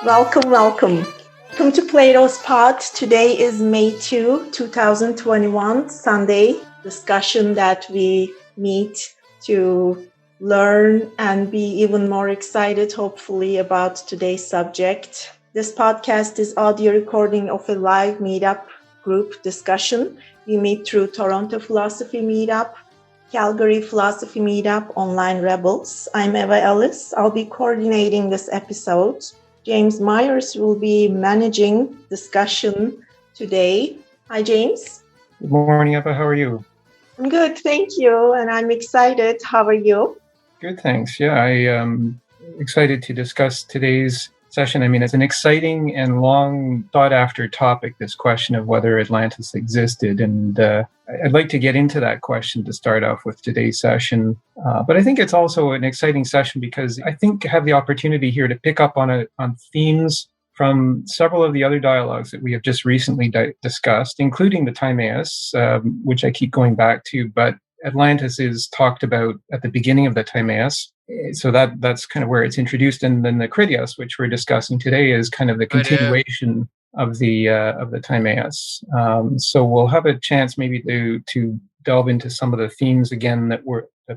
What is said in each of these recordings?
Welcome, welcome. Welcome to Plato's Pod. Today is May 2021, Sunday. Discussion that we meet to learn and be even more excited, hopefully, about today's subject. This podcast is audio recording of a live meetup group discussion. We meet through Toronto Philosophy Meetup, Calgary Philosophy Meetup, Online Rebels. I'm Eva Ellis. I'll be coordinating this episode. James Myers will be managing discussion today. Hi, James. Good morning, Eva. How are you? I'm good, thank you. And I'm excited. How are you? Good, thanks. Yeah, I am excited to discuss today's session. I mean, it's an exciting and long thought-after topic, this question of whether Atlantis existed. And I'd like to get into that question to start off with today's session. But I think it's also an exciting session because I think I have the opportunity here to pick up on themes from several of the other dialogues that we have just recently discussed, including the Timaeus, which I keep going back to, but Atlantis is talked about at the beginning of the Timaeus. So that's kind of where it's introduced. And then the Critias, which we're discussing today, is kind of the continuation of the Timaeus. So we'll have a chance maybe to delve into some of the themes again that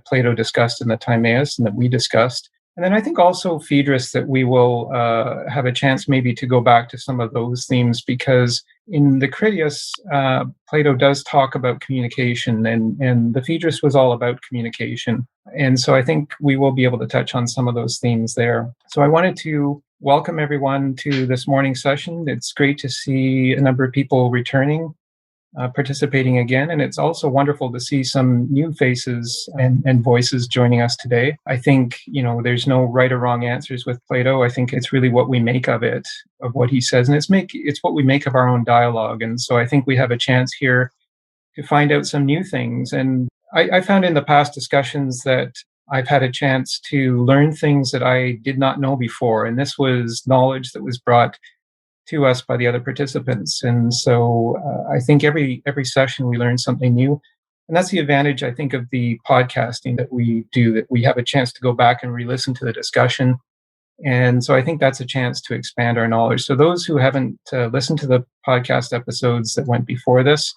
Plato discussed in the Timaeus and that we discussed. And then I think also, Phaedrus, that we will have a chance maybe to go back to some of those themes, because in the Critias, Plato does talk about communication, and the Phaedrus was all about communication. And so I think we will be able to touch on some of those themes there. So I wanted to welcome everyone to this morning's session. It's great to see a number of people returning, participating again. And it's also wonderful to see some new faces and voices joining us today. I think, there's no right or wrong answers with Plato. I think it's really what we make of it, of what he says. And it's what we make of our own dialogue. And so I think we have a chance here to find out some new things. And I found in the past discussions that I've had a chance to learn things that I did not know before. And this was knowledge that was brought to us by the other participants. And so I think every session we learn something new. And that's the advantage, I think, of the podcasting that we do, that we have a chance to go back and re-listen to the discussion. And so I think that's a chance to expand our knowledge. So those who haven't listened to the podcast episodes that went before this,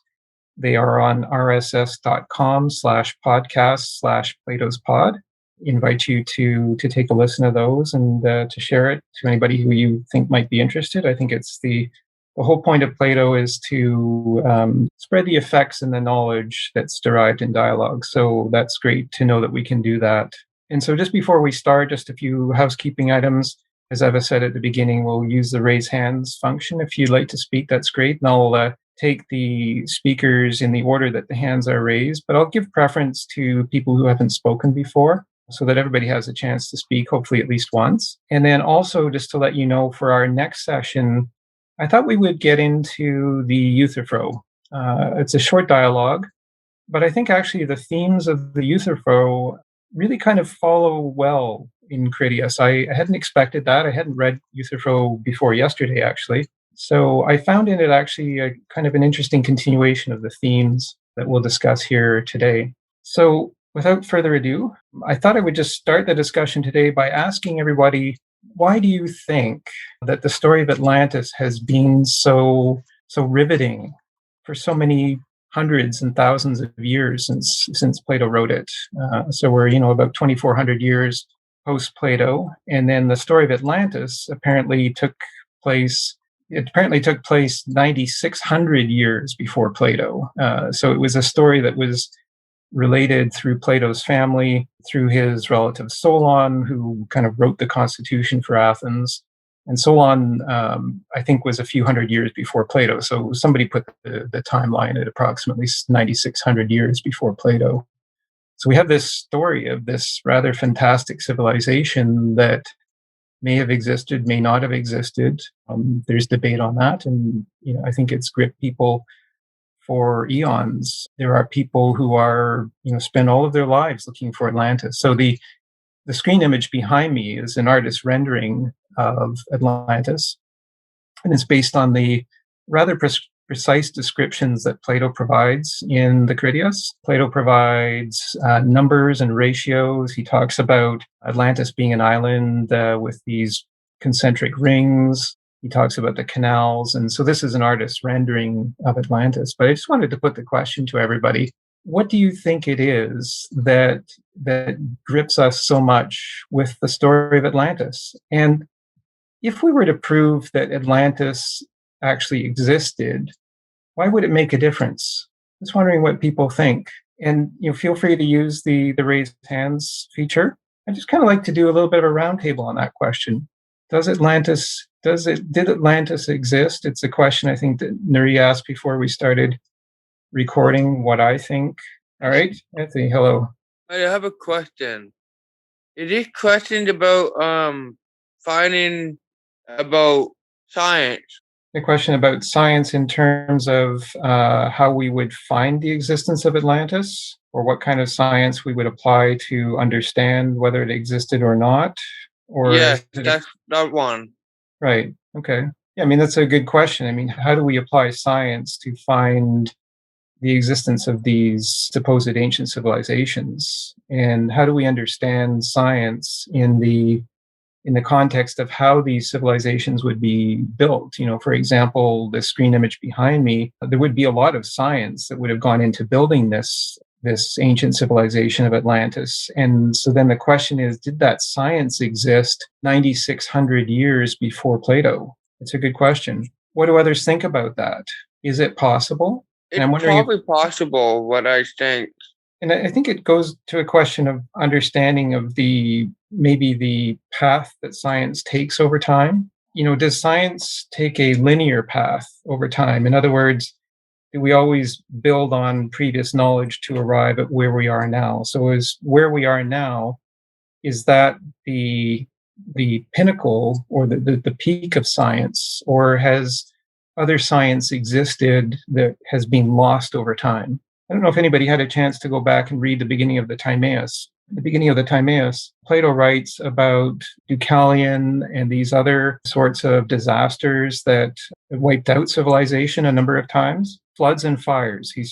they are on rss.com/podcast/PlatosPod. Invite you to take a listen to those and to share it to anybody who you think might be interested. I think it's the whole point of Plato is to spread the effects and the knowledge that's derived in dialogue. So that's great to know that we can do that. And so just before we start, just a few housekeeping items. As Eva said at the beginning, we'll use the raise hands function. If you'd like to speak, that's great. And I'll take the speakers in the order that the hands are raised, but I'll give preference to people who haven't spoken before, so that everybody has a chance to speak, hopefully at least once. And then also, just to let you know, for our next session, I thought we would get into the Euthyphro. It's a short dialogue, but I think actually the themes of the Euthyphro really kind of follow well in Critias. I hadn't expected that. I hadn't read Euthyphro before yesterday, actually. So I found in it actually a kind of an interesting continuation of the themes that we'll discuss here today. So without further ado, I thought I would just start the discussion today by asking everybody, why do you think that the story of Atlantis has been so riveting for so many hundreds and thousands of years since Plato wrote it? So we're, about 2,400 years post-Plato. And then the story of Atlantis apparently took place 9,600 years before Plato. So it was a story that was related through Plato's family, through his relative Solon, who kind of wrote the constitution for Athens. And Solon, I think, was a few hundred years before Plato. So somebody put the timeline at approximately 9,600 years before Plato. So we have this story of this rather fantastic civilization that may have existed, may not have existed. There's debate on that. And, I think it's gripped people for eons. There are people who are, spend all of their lives looking for Atlantis. So the screen image behind me is an artist's rendering of Atlantis, and it's based on the rather precise descriptions that Plato provides in the Critias. Plato provides numbers and ratios. He talks about Atlantis being an island with these concentric rings. He talks about the canals. And so this is an artist's rendering of Atlantis. But I just wanted to put the question to everybody. What do you think it is that grips us so much with the story of Atlantis? And if we were to prove that Atlantis actually existed, why would it make a difference? Just wondering what people think. And feel free to use the raised hands feature. I just kind of like to do a little bit of a roundtable on that question. Did Atlantis exist? It's a question I think that Nuri asked before we started recording what I think. All right, Anthony, hello. I have a question. Is this question about finding about science? The question about science in terms of how we would find the existence of Atlantis, or what kind of science we would apply to understand whether it existed or not? Or yes, that's that one. Right. Okay. Yeah, I mean, that's a good question. I mean, how do we apply science to find the existence of these supposed ancient civilizations? And how do we understand science in the context of how these civilizations would be built? For example, the screen image behind me, there would be a lot of science that would have gone into building this ancient civilization of Atlantis. And so then the question is, did that science exist 9,600 years before Plato? It's a good question. What do others think about that? Is it possible? It's probably possible, what I think. And I think it goes to a question of understanding of maybe the path that science takes over time. Does science take a linear path over time? In other words, do we always build on previous knowledge to arrive at where we are now? So is where we are now, is that the pinnacle or the peak of science, or has other science existed that has been lost over time? I don't know if anybody had a chance to go back and read the beginning of the Timaeus. At the beginning of the Timaeus, Plato writes about Deucalion and these other sorts of disasters that wiped out civilization a number of times. Floods and fires, he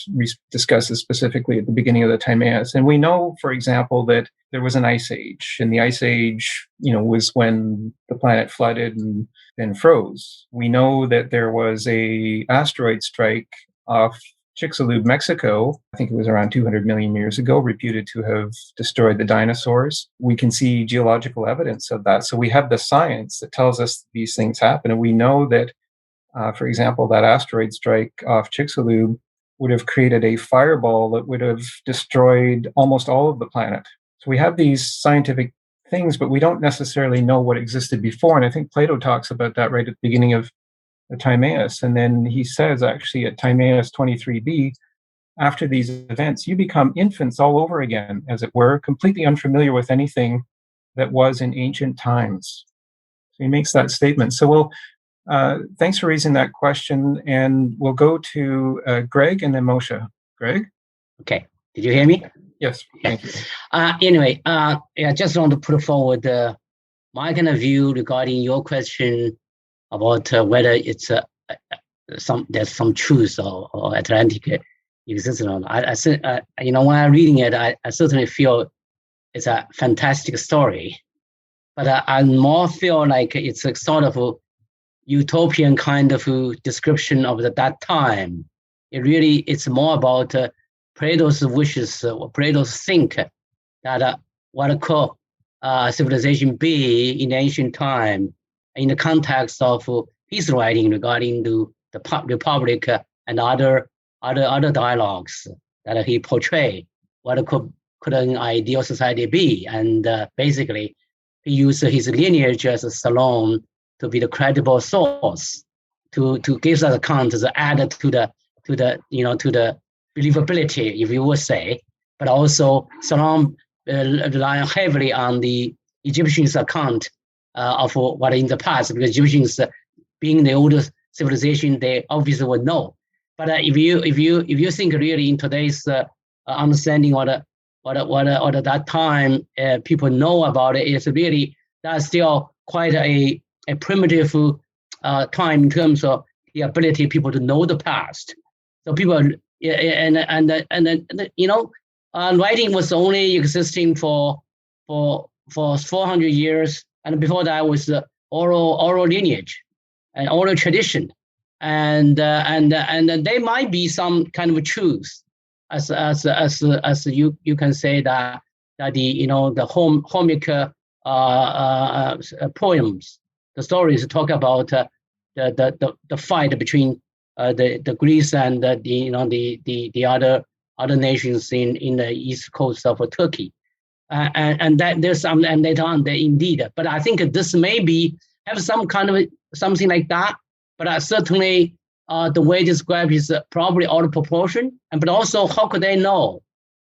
discusses specifically at the beginning of the Timaeus. And we know, for example, that there was an ice age. And the ice age, was when the planet flooded and then froze. We know that there was a asteroid strike off Chicxulub, Mexico. I think it was around 200 million years ago, reputed to have destroyed the dinosaurs. We can see geological evidence of that. So we have the science that tells us these things happen. And we know that, for example, that asteroid strike off Chicxulub would have created a fireball that would have destroyed almost all of the planet. So we have these scientific things, but we don't necessarily know what existed before. And I think Plato talks about that right at the beginning of the Timaeus. And then he says, actually, at Timaeus 23b, after these events, you become infants all over again, as it were, completely unfamiliar with anything that was in ancient times. So he makes that statement. So thanks for raising that question. And we'll go to Greg and then Moshe. Greg? Okay. Did you hear me? Yes. Thank you. Anyway, I just want to put forward my kind of view regarding your question about whether it's there's some truth or Atlantic exists or not. When I'm reading it, I certainly feel it's a fantastic story, but I more feel like it's a sort of a utopian kind of description of that time. It's more about Plato's wishes, Plato's think that what could civilization be in ancient time, in the context of his writing regarding the Republic and other dialogues that he portrayed, what could an ideal society be? And basically, he used his lineage as a salon to be the credible source to give us account to add to the believability, if you would say, but also Salon relying heavily on the Egyptians' account of what in the past, because Egyptians, being the oldest civilization, they obviously would know. But if you think really in today's understanding what that time people know about it, is really that's still quite a primitive time in terms of the ability of people to know the past. So people writing was only existing for 400 years, and before that was oral lineage and oral tradition, and there might be some kind of truth, as you can say that the the Homic poems, the stories talk about the fight between the Greece and the other nations in the east coast of Turkey, and that there's some, and later on they indeed. But I think this maybe have some kind of something like that. But certainly the way described is probably out of proportion. And but also, how could they know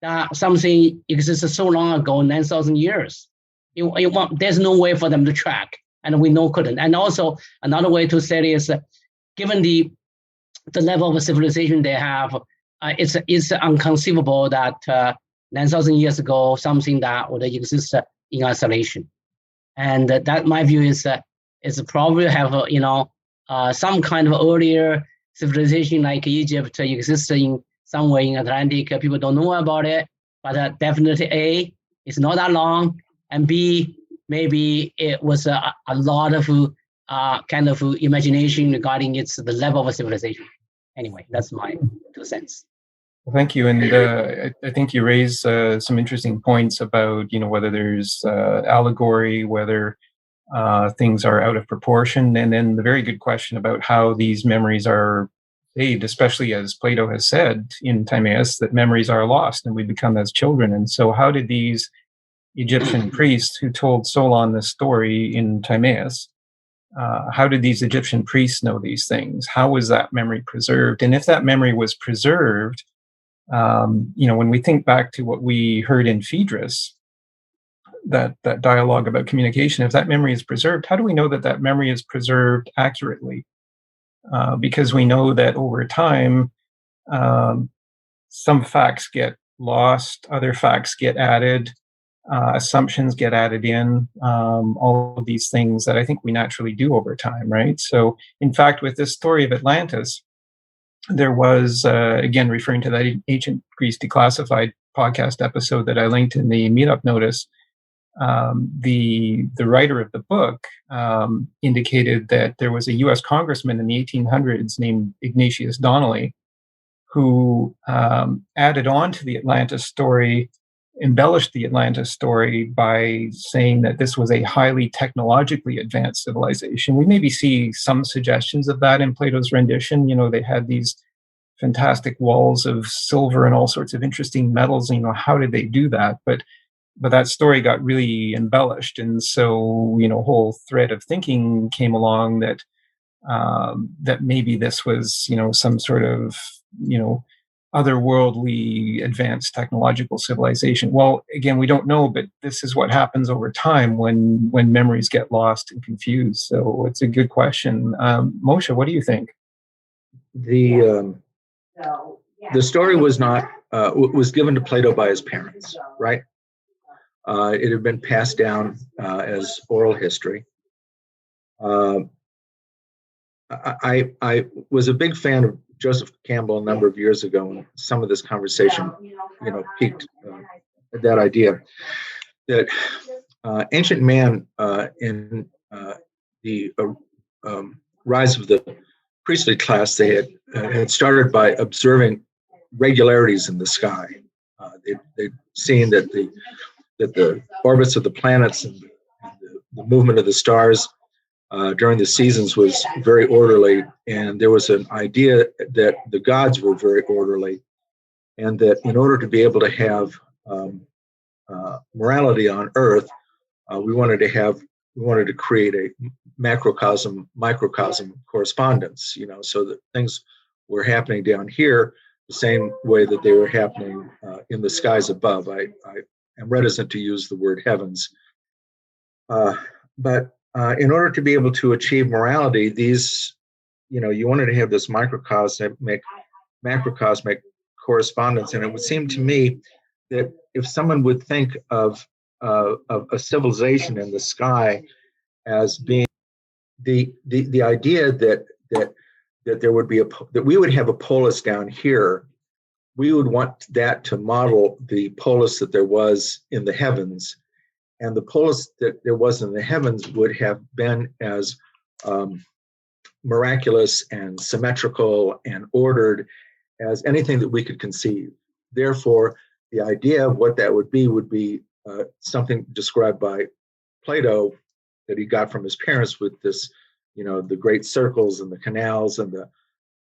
that something existed so long ago, 9,000 years? There's no way for them to track, and we know couldn't. And also another way to say it is, given the level of civilization they have, it's inconceivable that 9,000 years ago something that would exist in isolation. And that my view is probably have some kind of earlier civilization like Egypt exists in somewhere in Atlantic. People don't know about it, but definitely A, it's not that long, and B, maybe it was a lot of kind of imagination regarding the level of civilization. Anyway, that's my 2 cents. Well, thank you, and I think you raise some interesting points about whether there's allegory, whether things are out of proportion, and then the very good question about how these memories are made, especially as Plato has said in Timaeus, that memories are lost and we become as children. And so how did these Egyptian priests who told Solon this story in Timaeus, how did these Egyptian priests know these things? How was that memory preserved? And if that memory was preserved, when we think back to what we heard in Phaedrus, that dialogue about communication, if that memory is preserved, how do we know that that memory is preserved accurately? Because we know that over time, some facts get lost, other facts get added, assumptions get added in, all of these things that I think we naturally do over time, right? So, in fact, with this story of Atlantis, there was, again, referring to that Ancient Greece Declassified podcast episode that I linked in the meetup notice, the writer of the book indicated that there was a U.S. congressman in the 1800s named Ignatius Donnelly who added on to the Atlantis story, embellished the Atlantis story by saying that this was a highly technologically advanced civilization. We maybe see some suggestions of that in Plato's rendition. They had these fantastic walls of silver and all sorts of interesting metals. How did they do that? But that story got really embellished, and so a whole thread of thinking came along that that maybe this was some sort of otherworldly advanced technological civilization. Well, again, we don't know, but this is what happens over time when memories get lost and confused. So it's a good question. Moshe, what do you think? The story was not was given to Plato by his parents, right? It had been passed down as oral history. I was a big fan of Joseph Campbell a number of years ago, and some of this conversation, piqued at that idea that ancient man in the rise of the priestly class, they had started by observing regularities in the sky. They'd seen that the orbits of the planets and the movement of the stars during the seasons was very orderly, and there was an idea that the gods were very orderly, and that in order to be able to have morality on Earth, we wanted to create a macrocosm microcosm correspondence, so that things were happening down here the same way that they were happening in the skies above. I am reticent to use the word heavens, but in order to be able to achieve morality, these, you wanted to have this macrocosmic correspondence. And it would seem to me that if someone would think of a civilization in the sky as being the idea that there would be that we would have a polis down here, we would want that to model the polis that there was in the heavens. and the polis that there was in the heavens would have been as miraculous and symmetrical and ordered as anything that we could conceive. Therefore, the idea of what that would be something described by Plato that he got from his parents with this, the great circles and the canals and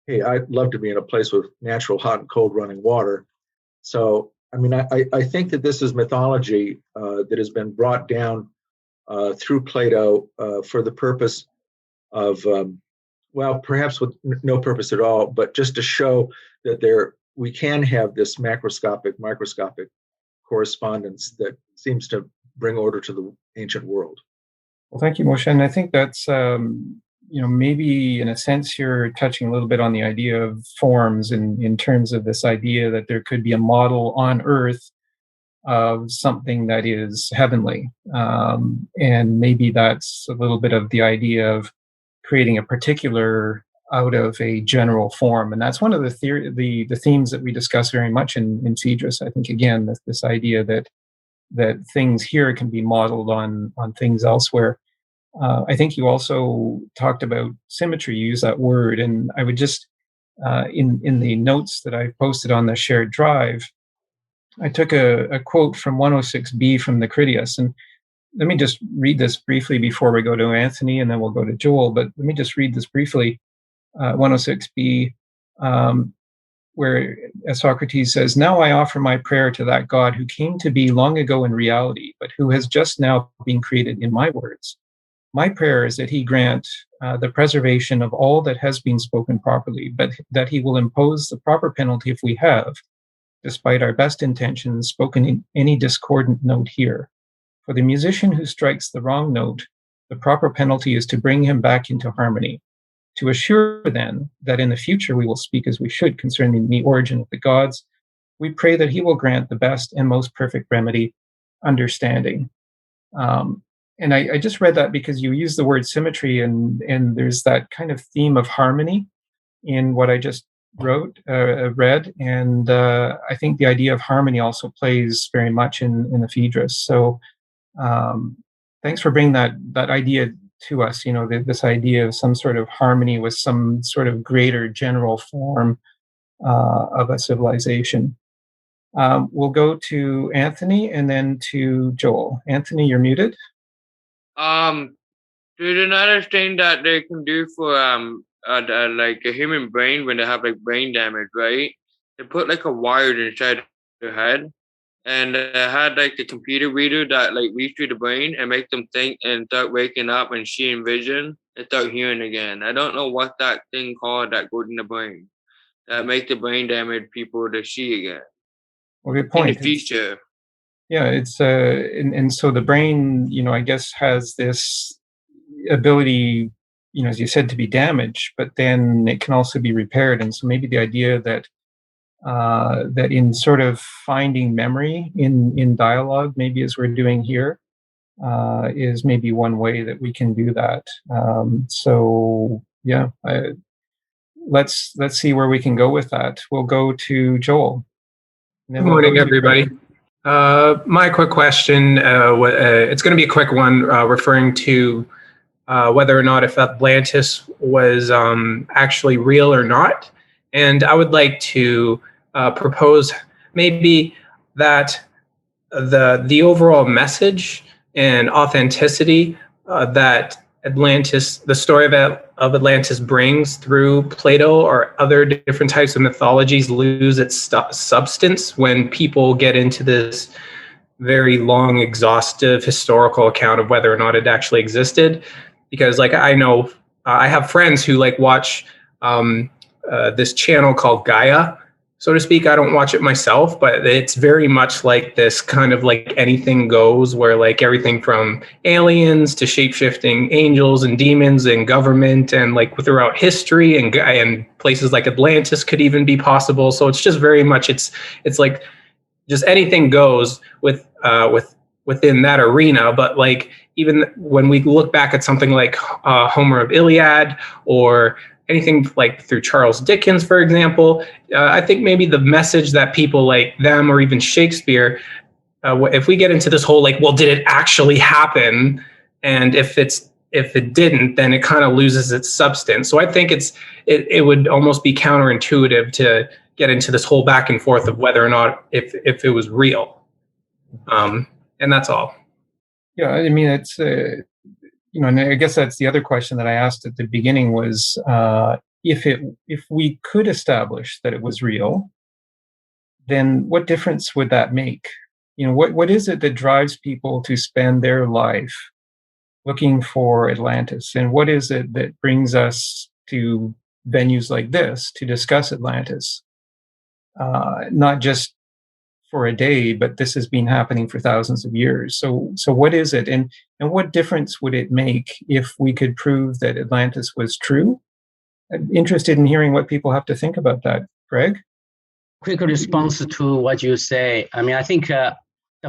hey, I'd love to be in a place with natural hot and cold running water. So, I think that this is mythology that has been brought down through Plato for the purpose of, perhaps with no purpose at all, but just to show that we can have this macroscopic, microscopic correspondence that seems to bring order to the ancient world. Well, thank you, Moshe. And I think that's, maybe in a sense you're touching a little bit on the idea of forms in terms of this idea that there could be a model on Earth of something that is heavenly. And maybe that's a little bit of the idea of creating a particular out of a general form. And that's one of the themes that we discuss very much in Phaedrus. I think, again, this idea that things here can be modeled on things elsewhere. I think you also talked about symmetry, you use that word, and I would just, in the notes that I've posted on the shared drive, I took a quote from 106b from the Critias, and let me just read this briefly before we go to Anthony, and then we'll go to Joel, but let me just read this briefly. 106b, where Socrates says, "Now I offer my prayer to that God who came to be long ago in reality, but who has just now been created in my words. My prayer is that he grant the preservation of all that has been spoken properly, but that he will impose the proper penalty if we have, despite our best intentions, spoken in any discordant note here. For the musician who strikes the wrong note, the proper penalty is to bring him back into harmony. To assure, then, that in the future we will speak as we should concerning the origin of the gods, we pray that he will grant the best and most perfect remedy, understanding." And I just read that because you use the word symmetry, and there's that kind of theme of harmony in what I just read. And I think the idea of harmony also plays very much in the Phaedrus. So thanks for bringing that idea to us, this idea of some sort of harmony with some sort of greater general form of a civilization. We'll go to Anthony and then to Joel. Anthony, you're muted. There's another thing that they can do for like a human brain when they have like brain damage, right? They put like a wire inside their head, and they had like the computer reader that like reads through the brain and make them think and start waking up and seeing vision and start hearing again. I don't know what that thing called that goes in the brain that make the brain damaged people to see again. Well, good point. In the future. Yeah, it's and so the brain, I guess, has this ability, as you said, to be damaged, but then it can also be repaired. And so maybe the idea that that in sort of finding memory in dialogue, maybe as we're doing here, is maybe one way that we can do that. So yeah, let's see where we can go with that. We'll go to Joel. Good morning, everybody. My quick question, it's going to be a quick one, referring to whether or not if Atlantis was actually real or not. And I would like to propose maybe that the overall message and authenticity that Atlantis, the story of Atlantis brings through Plato or other different types of mythologies lose its substance when people get into this very long, exhaustive historical account of whether or not it actually existed. Because I know I have friends who watch this channel called Gaia, so to speak. I don't watch it myself, but it's very much like this kind of anything goes, where everything from aliens to shape-shifting angels and demons and government and throughout history and places like Atlantis could even be possible. So it's just very much it's just anything goes within that arena. But even when we look back at something like Homer of Iliad or anything through Charles Dickens, for example, I think maybe the message that people like them or even Shakespeare if we get into this whole like, well, did it actually happen? And if it didn't, then it kind of loses its substance. So I think it would almost be counterintuitive to get into this whole back and forth of whether or not if it was real. And that's all. Yeah, I mean, it's and I guess that's the other question that I asked at the beginning was if we could establish that it was real, then what difference would that make? What is it that drives people to spend their life looking for Atlantis, and what is it that brings us to venues like this to discuss Atlantis? Not just for a day, but this has been happening for thousands of years. So what is it, and what difference would it make if we could prove that Atlantis was true? I'm interested in hearing what people have to think about that. Greg? Quick response to what you say. I mean, I think the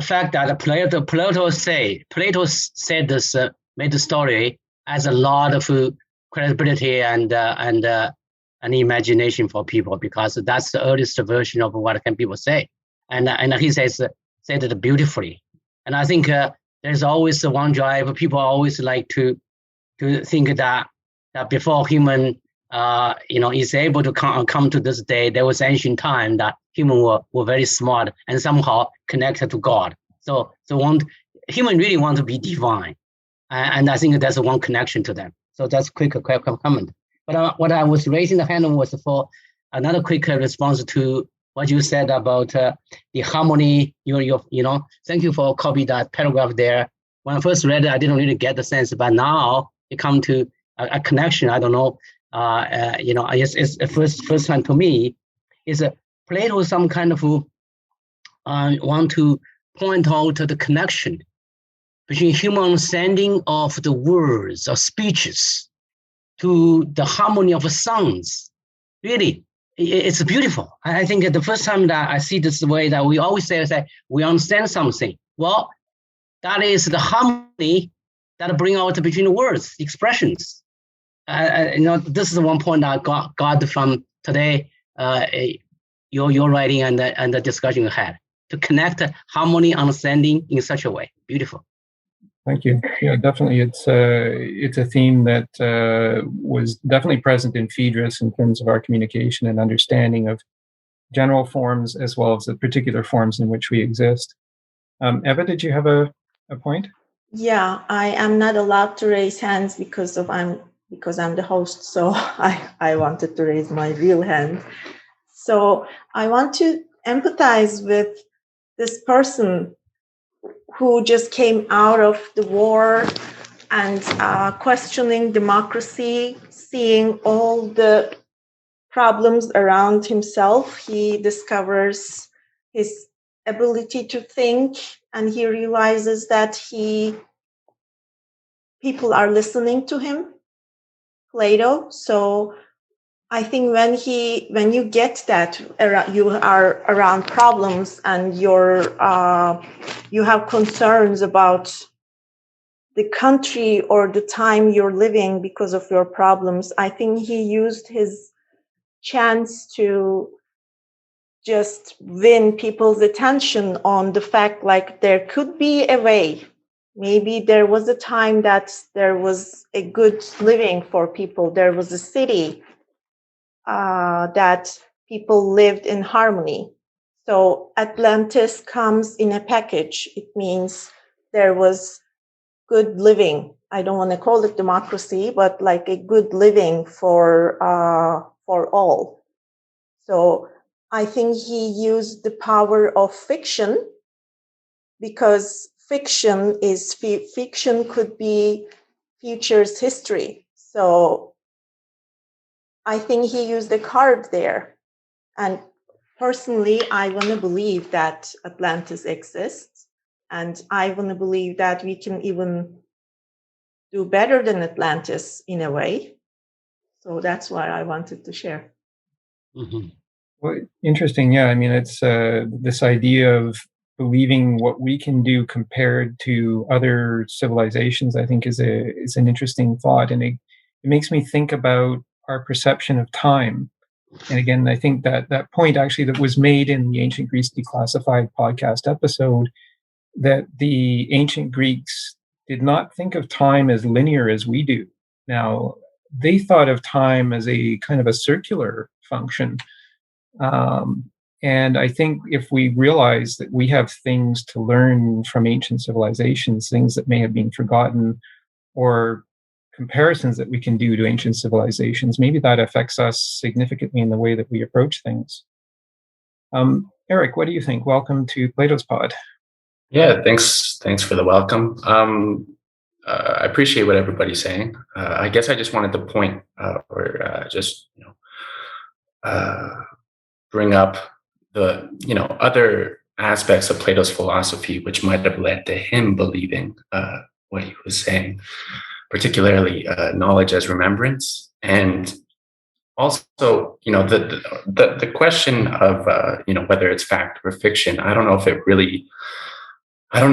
fact that Plato said this made the story has a lot of credibility and imagination for people, because that's the earliest version of what can people say. And he said it beautifully. And I think there's always one drive. People always like to think that before human is able to come to this day, there was ancient time that humans were very smart and somehow connected to God. So human really want to be divine, and I think that's one connection to them. So that's quick comment. But what I was raising the hand was for another quick response to what you said about the harmony. Thank you for copying that paragraph there. When I first read it, I didn't really get the sense, but now it come to a connection. I don't know. It's the first time to me is Plato some kind of want to point out the connection between human understanding of the words or speeches to the harmony of sounds. Really, it's beautiful. I think the first time that I see this way that we always say we understand something. Well, that is the harmony that bring out between the words, expressions. This is one point I got from today, your writing and the discussion you had, to connect harmony, understanding in such a way. Beautiful. Thank you. Yeah, definitely. It's a theme that was definitely present in Phaedrus in terms of our communication and understanding of general forms as well as the particular forms in which we exist. Eva, did you have a point? Yeah, I am not allowed to raise hands because I'm the host, so I wanted to raise my real hand. So I want to empathize with this person who just came out of the war and questioning democracy, seeing all the problems around himself. He discovers his ability to think, and he realizes that people are listening to him, Plato. So I think when you get that you are around problems and you have concerns about the country or the time you're living because of your problems, I think he used his chance to just win people's attention on the fact like there could be a way. Maybe there was a time that there was a good living for people. There was a city that people lived in harmony. So Atlantis comes in a package. It means there was good living. I don't want to call it democracy, but like a good living for all. So I think he used the power of fiction, because fiction could be future's history. So I think he used a card there. And personally, I want to believe that Atlantis exists. And I want to believe that we can even do better than Atlantis in a way. So that's why I wanted to share. Mm-hmm. Well, interesting. Yeah, I mean, it's this idea of believing what we can do compared to other civilizations, I think is an interesting thought. And it makes me think about our perception of time. And again, I think that point actually that was made in the Ancient Greece Declassified podcast episode that the ancient Greeks did not think of time as linear as we do. Now, they thought of time as a kind of a circular function. And I think if we realize that we have things to learn from ancient civilizations, things that may have been forgotten, or comparisons that we can do to ancient civilizations, maybe that affects us significantly in the way that we approach things. Eric, what do you think? Welcome to Plato's Pod. Yeah, thanks for the welcome. I appreciate what everybody's saying. I guess I just wanted to point or just bring up the other aspects of Plato's philosophy which might have led to him believing what he was saying, particularly knowledge as remembrance, and also the question of whether it's fact or fiction. I don't know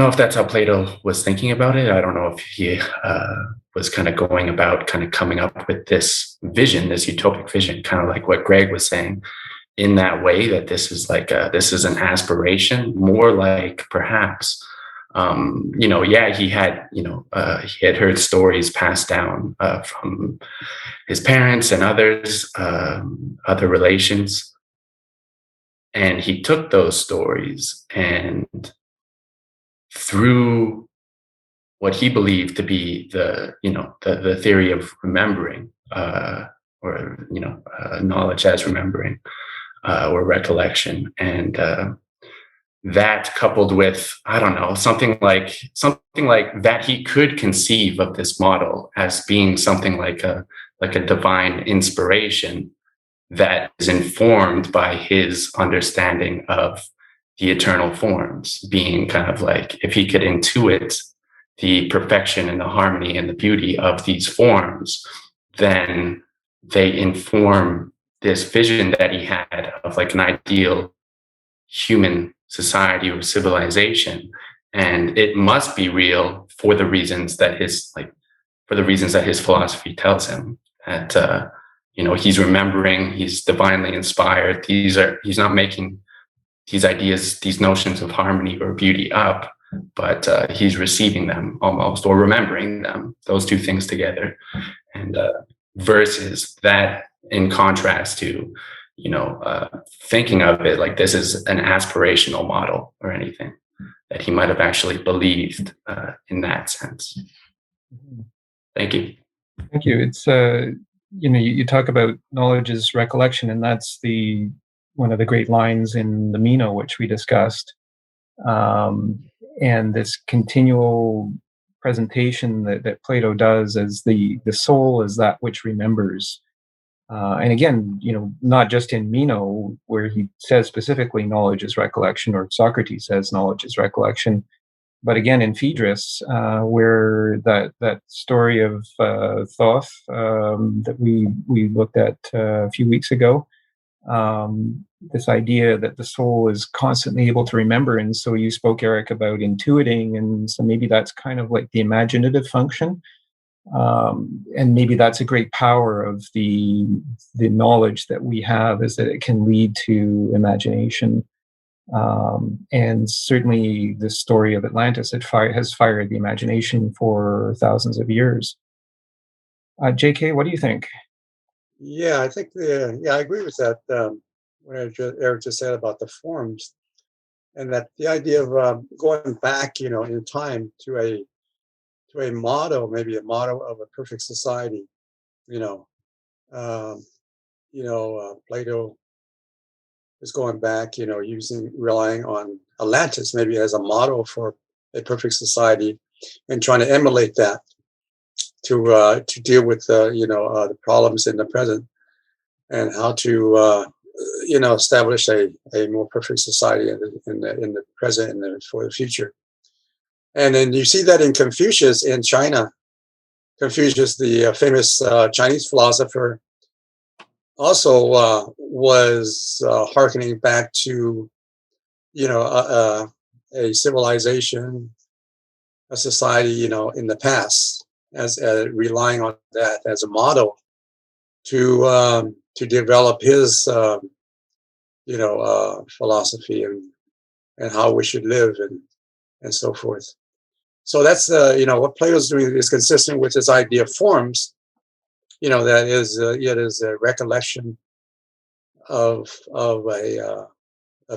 if that's how Plato was thinking about it. I don't know if he was kind of going about kind of coming up with this vision, this utopic vision, kind of like what Greg was saying, in that way, that this is like this is an aspiration, more like perhaps he had heard stories passed down from his parents and others, other relations, and he took those stories and, through what he believed to be the theory of remembering, or knowledge as remembering, or recollection, and that coupled with, I don't know, something like that, he could conceive of this model as being something like a divine inspiration that is informed by his understanding of the eternal forms, being kind of like, if he could intuit the perfection and the harmony and the beauty of these forms, then they inform this vision that he had of like an ideal human society or civilization. And it must be real for the reasons that his philosophy tells him, that he's remembering, he's divinely inspired. He's not making these ideas, these notions of harmony or beauty up, but he's receiving them almost, or remembering them, those two things together. And versus that, in contrast to, thinking of it like this is an aspirational model or anything, that he might have actually believed in that sense. Thank you. Thank you. It's, you talk about knowledge as recollection, and that's one of the great lines in the Meno, which we discussed, and this continual presentation that Plato does as the soul is that which remembers. And again, not just in Meno, where he says specifically knowledge is recollection, or Socrates says knowledge is recollection, but again in Phaedrus, where that story of Thoth that we looked at a few weeks ago, this idea that the soul is constantly able to remember. And so you spoke, Eric, about intuiting, and so maybe that's kind of like the imaginative function. And maybe that's a great power of the knowledge that we have, is that it can lead to imagination. And certainly the story of Atlantis has fired the imagination for thousands of years. JK, what do you think? Yeah, I think I agree with that. What Eric just said about the forms, and that the idea of going back, in time to a model, maybe a model of a perfect society. Plato is going back, relying on Atlantis maybe as a model for a perfect society, and trying to emulate that to deal with the problems in the present, and how to establish a more perfect society in the present and for the future. And then you see that in Confucius in China. Confucius, the famous Chinese philosopher, also was hearkening back to a civilization, a society in the past, as relying on that as a model to develop his philosophy and how we should live and so forth. So that's what Plato's doing is consistent with his idea of forms. That is it is a recollection of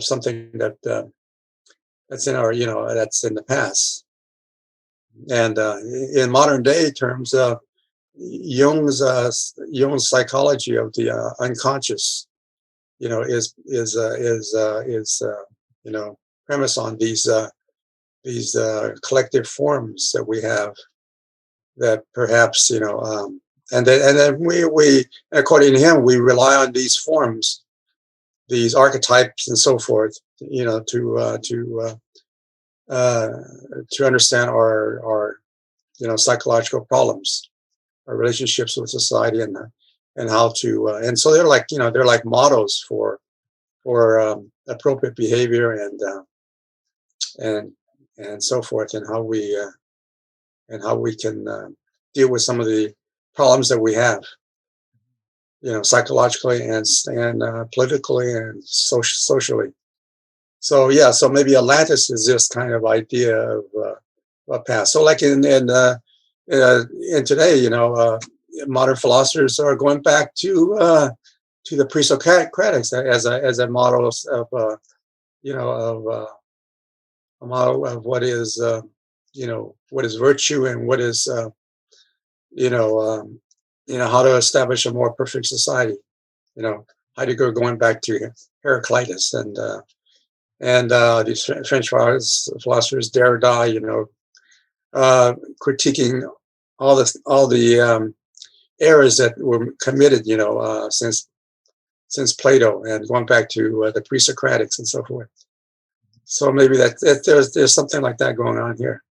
something that's in our that's in the past. And in modern day terms, Jung's psychology of the unconscious, is premise on these collective forms that we have, that perhaps and then we according to him, we rely on these forms, these archetypes and so forth, to understand our psychological problems, our relationships with society, and how to and so they're like models for appropriate behavior and so forth, and how we can deal with some of the problems that we have, psychologically and politically and socially. So so maybe Atlantis is this kind of idea of a past. So like in today, modern philosophers are going back to the pre-Socratics as a model of a model of what is virtue, and what is how to establish a more perfect society. Heidegger going back to Heraclitus, and these French philosophers, Derrida, critiquing all the errors that were committed, since Plato, and going back to the pre-Socratics and so forth. So maybe that there's something like that going on here.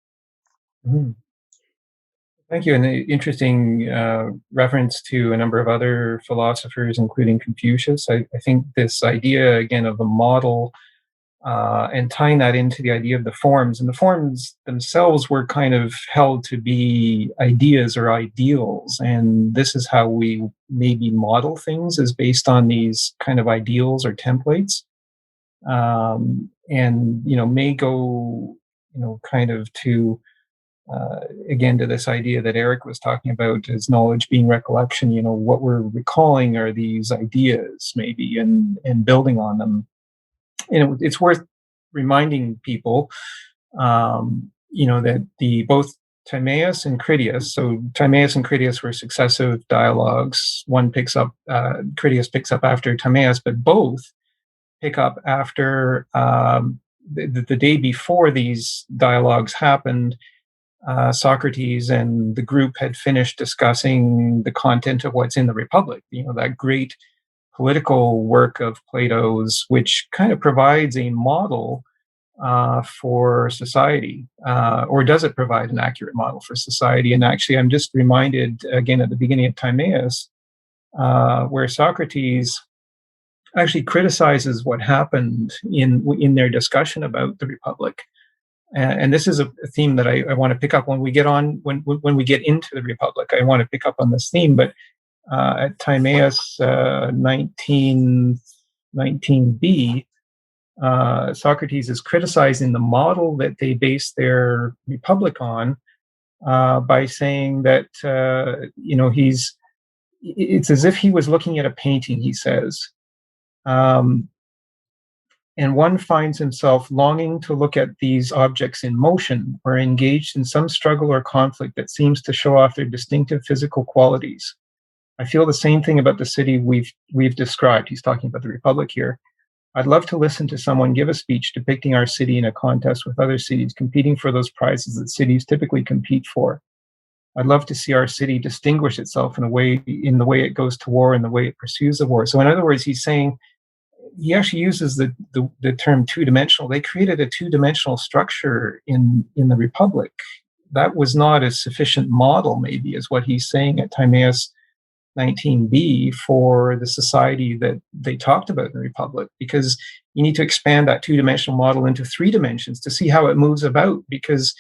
Mm-hmm. Thank you. And the interesting reference to a number of other philosophers, including Confucius. I think this idea, again, of a model, and tying that into the idea of the forms. And the forms themselves were kind of held to be ideas or ideals. And this is how we maybe model things, is based on these kind of ideals or templates. And, may go, kind of to, again, to this idea that Eric was talking about, as knowledge being recollection. What we're recalling are these ideas maybe, and building on them. It's worth reminding people, that both Timaeus and Critias. So Timaeus and Critias were successive dialogues. One picks up, Critias picks up after Timaeus, but both pick up after the day before these dialogues happened. Socrates and the group had finished discussing the content of what's in the Republic. That great political work of Plato's, which kind of provides a model for society, or does it provide an accurate model for society? And actually, I'm just reminded again at the beginning of Timaeus, where Socrates actually criticizes what happened in their discussion about the Republic. And this is a theme that I want to pick up when we get into the Republic. I want to pick up on this theme, but at Timaeus 19b, Socrates is criticizing the model that they base their Republic on, by saying that it's as if he was looking at a painting, he says, and one finds himself longing to look at these objects in motion, or engaged in some struggle or conflict that seems to show off their distinctive physical qualities. I feel the same thing about the city we've described. He's talking about the Republic here. I'd love to listen to someone give a speech depicting our city in a contest with other cities competing for those prizes that cities typically compete for. I'd love to see our city distinguish itself in the way it goes to war and the way it pursues the war. So in other words, he's saying, he actually uses the term two-dimensional. They created a two-dimensional structure in the Republic. That was not a sufficient model, maybe, is what he's saying at Timaeus 19b for the society that they talked about in the Republic, because you need to expand that two-dimensional model into 3 dimensions to see how it moves about, because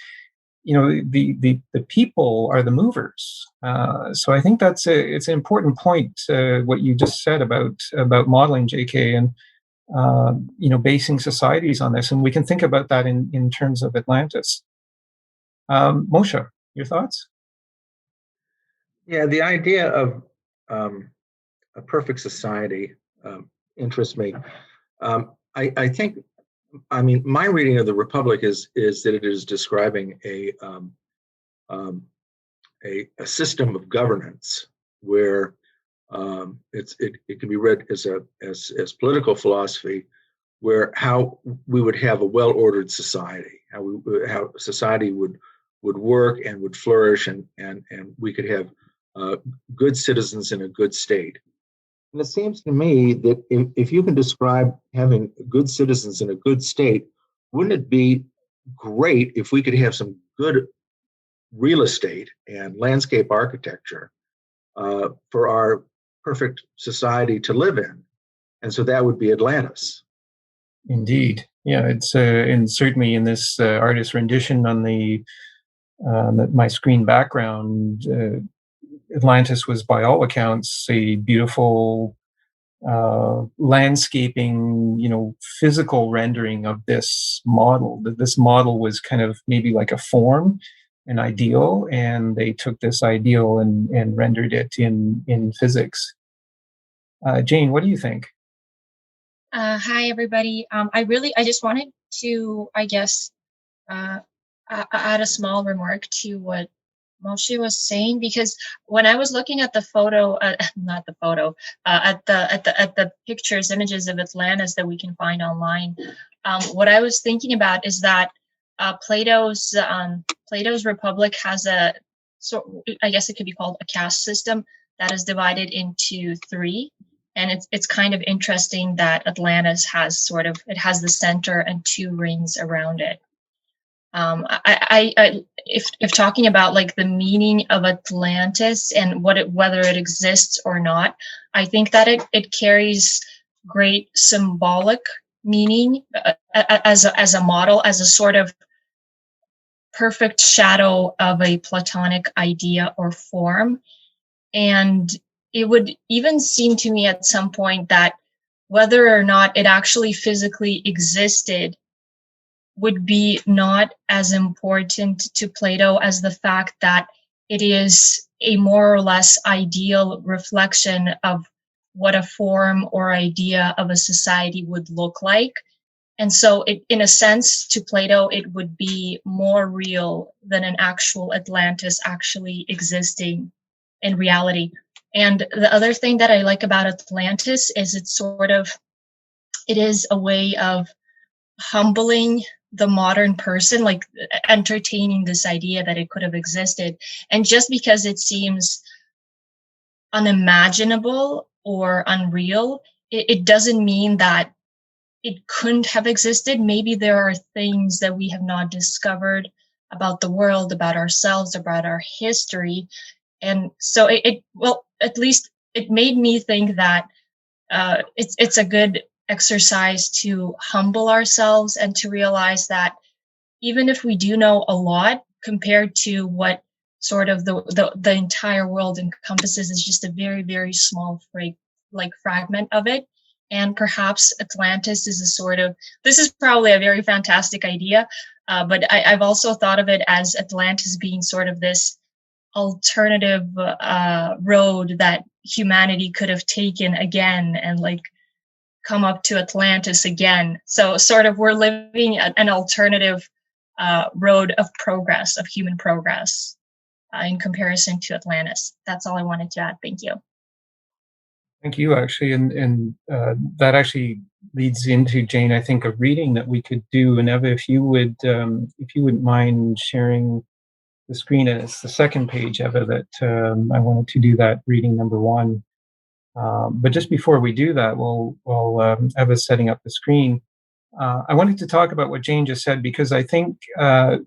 the people are the movers. So I think it's an important point, what you just said about modeling, JK. And basing societies on this. And we can think about that in terms of Atlantis. Moshe, your thoughts? Yeah, the idea of a perfect society interests me. I think, my reading of the Republic is that it is describing a system of governance where it can be read as political philosophy, where how we would have a well-ordered society, how society would work and would flourish, and we could have good citizens in a good state. And it seems to me that if you can describe having good citizens in a good state, wouldn't it be great if we could have some good real estate and landscape architecture for our perfect society to live in? And so that would be Atlantis. Indeed. Yeah, it's and certainly in this artist rendition on my screen background, Atlantis was, by all accounts, a beautiful landscaping, physical rendering of this model. This model was kind of maybe like a form, an ideal, and they took this ideal and rendered it in physics. Jane, what do you think? Hi, everybody. I just wanted to, I guess, add a small remark to what Moshe was saying, because when I was looking at the photo, not the photo, at the pictures, images of Atlantis that we can find online, what I was thinking about is that Plato's Republic has I guess it could be called a caste system that is divided into three. And it's kind of interesting that Atlantis has it has the center and two rings around it. If talking about like the meaning of Atlantis and whether it exists or not, I think that it carries great symbolic meaning as a model, as a sort of perfect shadow of a Platonic idea or form. And it would even seem to me at some point that whether or not it actually physically existed would be not as important to Plato as the fact that it is a more or less ideal reflection of what a form or idea of a society would look like. And so in a sense, to Plato, it would be more real than an actual Atlantis actually existing in reality. And the other thing that I like about Atlantis is it is a way of humbling the modern person, like entertaining this idea that it could have existed. And just because it seems unimaginable or unreal, it doesn't mean that it couldn't have existed. Maybe there are things that we have not discovered about the world, about ourselves, about our history. And so at least it made me think that it's a good exercise to humble ourselves and to realize that even if we do know a lot compared to what sort of the entire world encompasses, is just a very, very small fragment of it. And perhaps Atlantis is this is probably a very fantastic idea, but I've also thought of it as Atlantis being sort of this alternative road that humanity could have taken again and come up to Atlantis again. So sort of we're living an alternative road of progress, of human progress in comparison to Atlantis. That's all I wanted to add. Thank you. Thank you, actually. And that actually leads into, Jane, I think, a reading that we could do. And Eva, if you wouldn't mind sharing the screen, and it's the second page, Eva, that I wanted to do that reading number one. But just before we do that, while Eva's setting up the screen, I wanted to talk about what Jane just said, because I think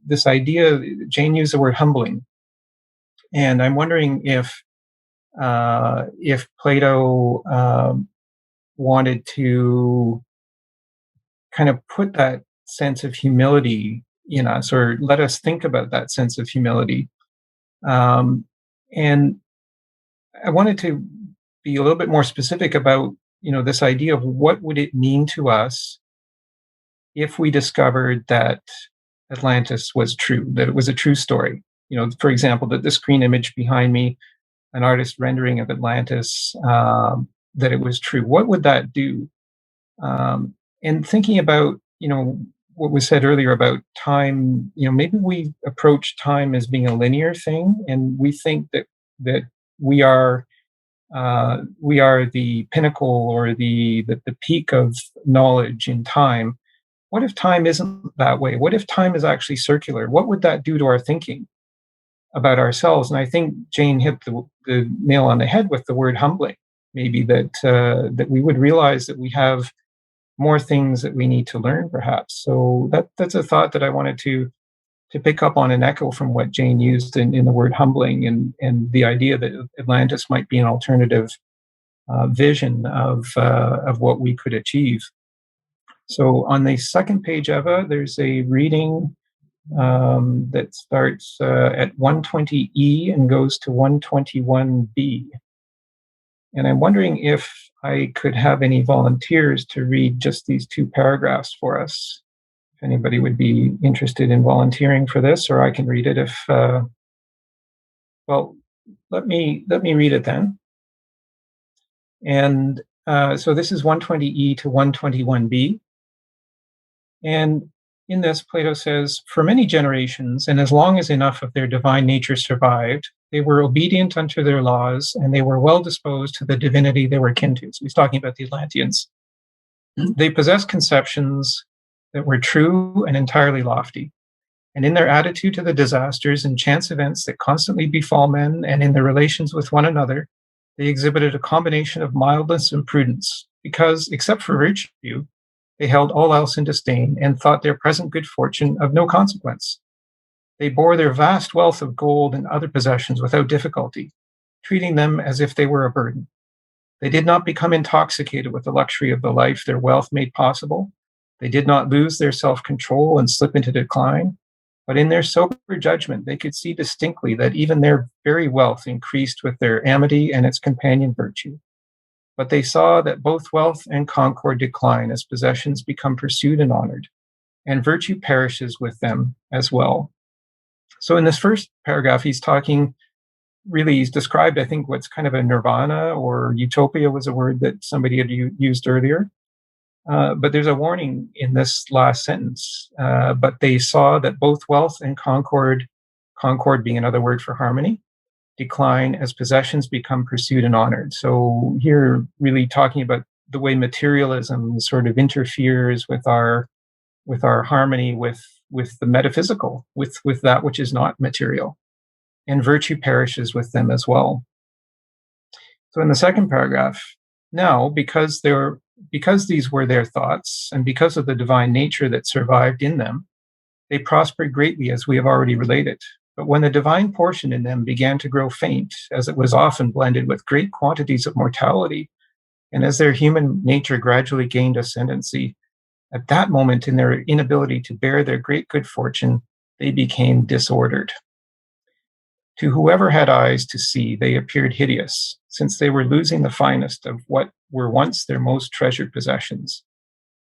this idea, Jane used the word humbling. And I'm wondering if Plato wanted to kind of put that sense of humility in us, or let us think about that sense of humility. And I wanted to be a little bit more specific about this idea of what would it mean to us if we discovered that Atlantis was true, that it was a true story. For example, that the screen image behind me, an artist rendering of Atlantis, that it was true. What would that do? And thinking about, what was said earlier about time, maybe we approach time as being a linear thing, and we think that we are the pinnacle or the peak of knowledge in time. What if time isn't that way? What if time is actually circular? What would that do to our thinking about ourselves? And I think Jane hit the nail on the head with the word humbling. Maybe that we would realize that we have more things that we need to learn, perhaps. So that's a thought that I wanted to pick up on and echo from what Jane used in the word humbling, and the idea that Atlantis might be an alternative vision of what we could achieve. So on the second page, Eva, there's a reading that starts at 120E and goes to 121B. And I'm wondering if I could have any volunteers to read just these two paragraphs for us. If anybody would be interested in volunteering for this, or I can read it if, well, let me read it then. And so this is 120E to 121B. And in this, Plato says, for many generations, and as long as enough of their divine nature survived, they were obedient unto their laws, and they were well disposed to the divinity they were kin to. So he's talking about the Atlanteans. They possessed conceptions that were true and entirely lofty. And in their attitude to the disasters and chance events that constantly befall men, and in their relations with one another, they exhibited a combination of mildness and prudence, because, except for virtue, they held all else in disdain and thought their present good fortune of no consequence. They bore their vast wealth of gold and other possessions without difficulty, treating them as if they were a burden. They did not become intoxicated with the luxury of the life their wealth made possible. They did not lose their self-control and slip into decline, but in their sober judgment, they could see distinctly that even their very wealth increased with their amity and its companion virtue. But they saw that both wealth and concord decline as possessions become pursued and honored, and virtue perishes with them as well. So in this first paragraph, he's described, I think, what's kind of a nirvana, or utopia was a word that somebody had used earlier. But there's a warning in this last sentence. But they saw that both wealth and concord being another word for harmony, decline as possessions become pursued and honored. So here, really talking about the way materialism sort of interferes with our harmony with the metaphysical, with that which is not material, and virtue perishes with them as well. So in the second paragraph, now because these were their thoughts, and because of the divine nature that survived in them, they prospered greatly, as we have already related. But when the divine portion in them began to grow faint, as it was often blended with great quantities of mortality, and as their human nature gradually gained ascendancy, at that moment, in their inability to bear their great good fortune, they became disordered. To whoever had eyes to see, they appeared hideous, since they were losing the finest of what were once their most treasured possessions.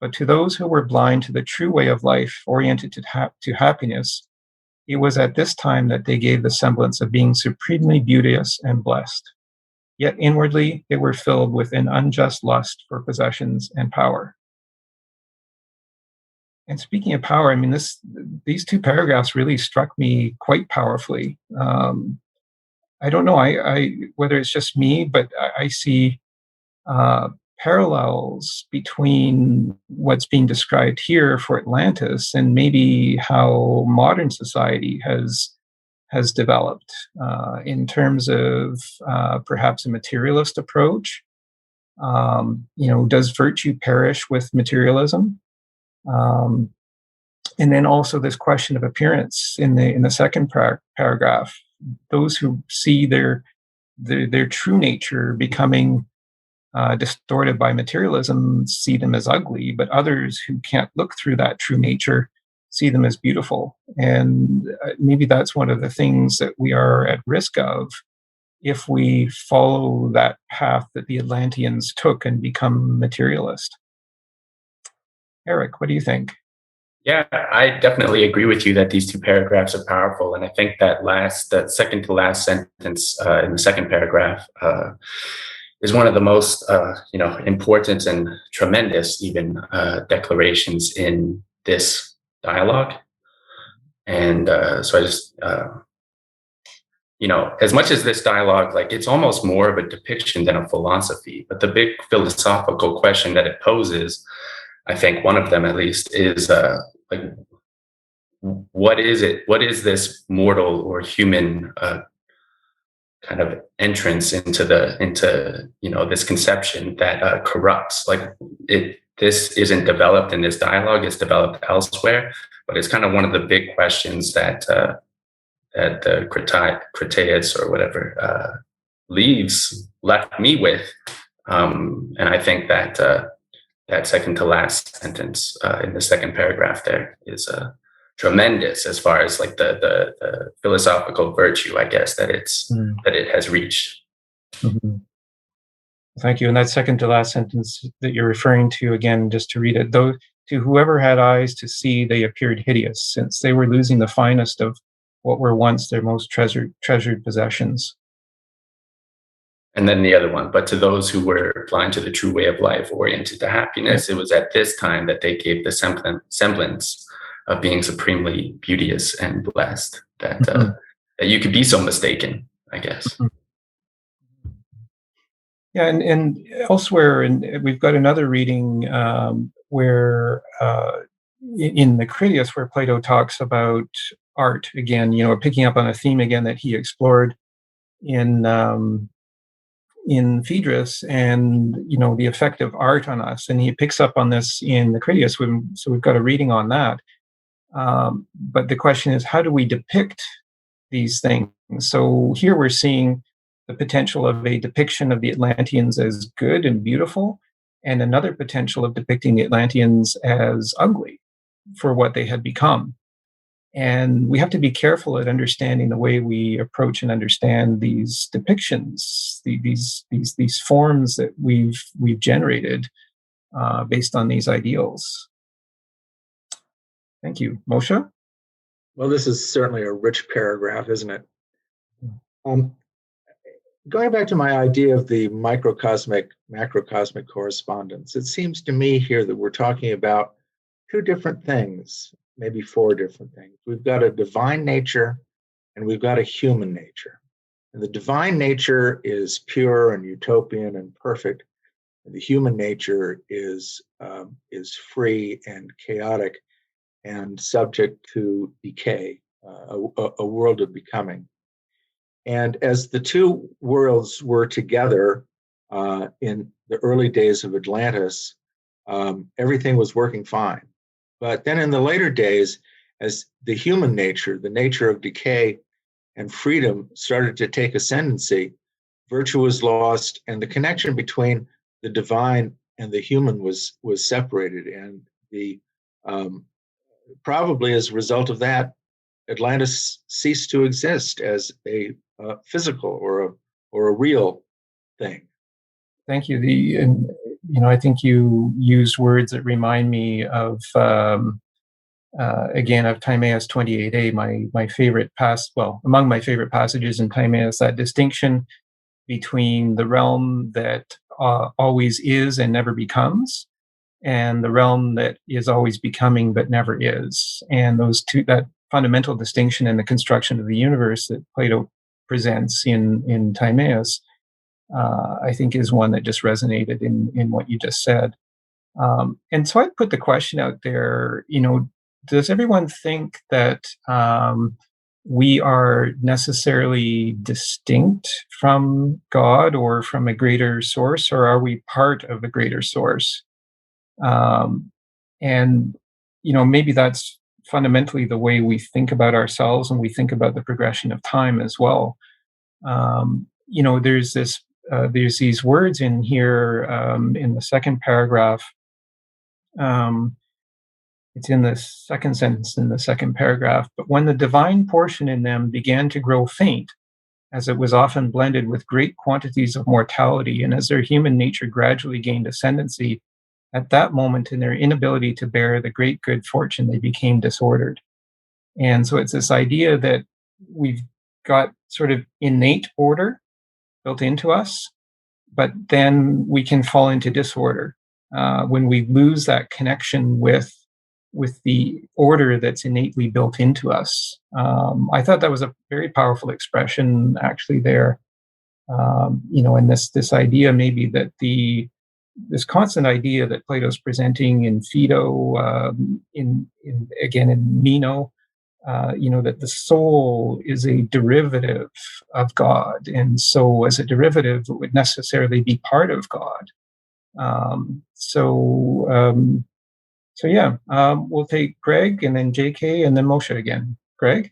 But to those who were blind to the true way of life, oriented to happiness, it was at this time that they gave the semblance of being supremely beauteous and blessed. Yet inwardly, they were filled with an unjust lust for possessions and power. And speaking of power, I mean, these two paragraphs really struck me quite powerfully. I don't know whether it's just me, but I see parallels between what's being described here for Atlantis and maybe how modern society has developed in terms of perhaps a materialist approach. Does virtue perish with materialism? And then also this question of appearance in the second paragraph. Those who see their true nature becoming distorted by materialism see them as ugly, but others who can't look through that true nature see them as beautiful. And maybe that's one of the things that we are at risk of if we follow that path that the Atlanteans took and become materialist. Eric, what do you think? Yeah, I definitely agree with you that these two paragraphs are powerful, and I think that second to last sentence in the second paragraph is one of the most important and tremendous even declarations in this dialogue. And so I just as much as this dialogue, like, it's almost more of a depiction than a philosophy, but the big philosophical question that it poses, I think one of them at least, is like, what is it? What is this mortal or human kind of entrance into this conception that corrupts? Like, this isn't developed in this dialogue; it's developed elsewhere. But it's kind of one of the big questions that the Critias or whatever left me with, and I think that that second to last sentence in the second paragraph there is tremendous as far as like the philosophical virtue, I guess, that it has reached. Mm-hmm. Thank you. And that second to last sentence that you're referring to, again, just to read it, though, to whoever had eyes to see, they appeared hideous, since they were losing the finest of what were once their most treasured possessions. And then the other one, but to those who were blind to the true way of life, oriented to happiness, it was at this time that they gave the semblance of being supremely beauteous and blessed, that that you could be so mistaken, I guess. Yeah, and elsewhere, and we've got another reading where in the Critias, where Plato talks about art again, picking up on a theme again that he explored in Phaedrus, and the effect of art on us, and he picks up on this in the Critias. So we've got a reading on that. But the question is, how do we depict these things? So here we're seeing the potential of a depiction of the Atlanteans as good and beautiful, and another potential of depicting the Atlanteans as ugly for what they had become. And we have to be careful at understanding the way we approach and understand these depictions, these forms that we've generated based on these ideals. Thank you, Moshe. Well, this is certainly a rich paragraph, isn't it? Going back to my idea of the microcosmic, macrocosmic correspondence, it seems to me here that we're talking about two different things, maybe four different things. We've got a divine nature and we've got a human nature. And the divine nature is pure and utopian and perfect. And the human nature is free and chaotic and subject to decay, a world of becoming. And as the two worlds were together in the early days of Atlantis, everything was working fine. But then in the later days, as the human nature, the nature of decay and freedom started to take ascendancy, virtue was lost, and the connection between the divine and the human was separated. And the probably as a result of that, Atlantis ceased to exist as a physical or a real thing. Thank you. I think you used words that remind me of again of Timaeus 28a, my favorite among my favorite passages in Timaeus, that distinction between the realm that always is and never becomes, and the realm that is always becoming but never is. And that fundamental distinction in the construction of the universe that Plato presents in Timaeus, I think is one that just resonated in what you just said. And so I put the question out there, does everyone think that we are necessarily distinct from God or from a greater source, or are we part of the greater source? And maybe that's fundamentally the way we think about ourselves, and we think about the progression of time as well. There's these words in here in the second paragraph. It's in the second sentence in the second paragraph. But when the divine portion in them began to grow faint, as it was often blended with great quantities of mortality, and as their human nature gradually gained ascendancy, at that moment in their inability to bear the great good fortune, they became disordered. And so it's this idea that we've got sort of innate order built into us, but then we can fall into disorder when we lose that connection with the order that's innately built into us. I thought that was a very powerful expression, actually. There, and this idea maybe that this constant idea that Plato's presenting in Phaedo, in Meno, that the soul is a derivative of God, and so as a derivative, it would necessarily be part of God. We'll take Greg and then JK and then Moshe again. Greg?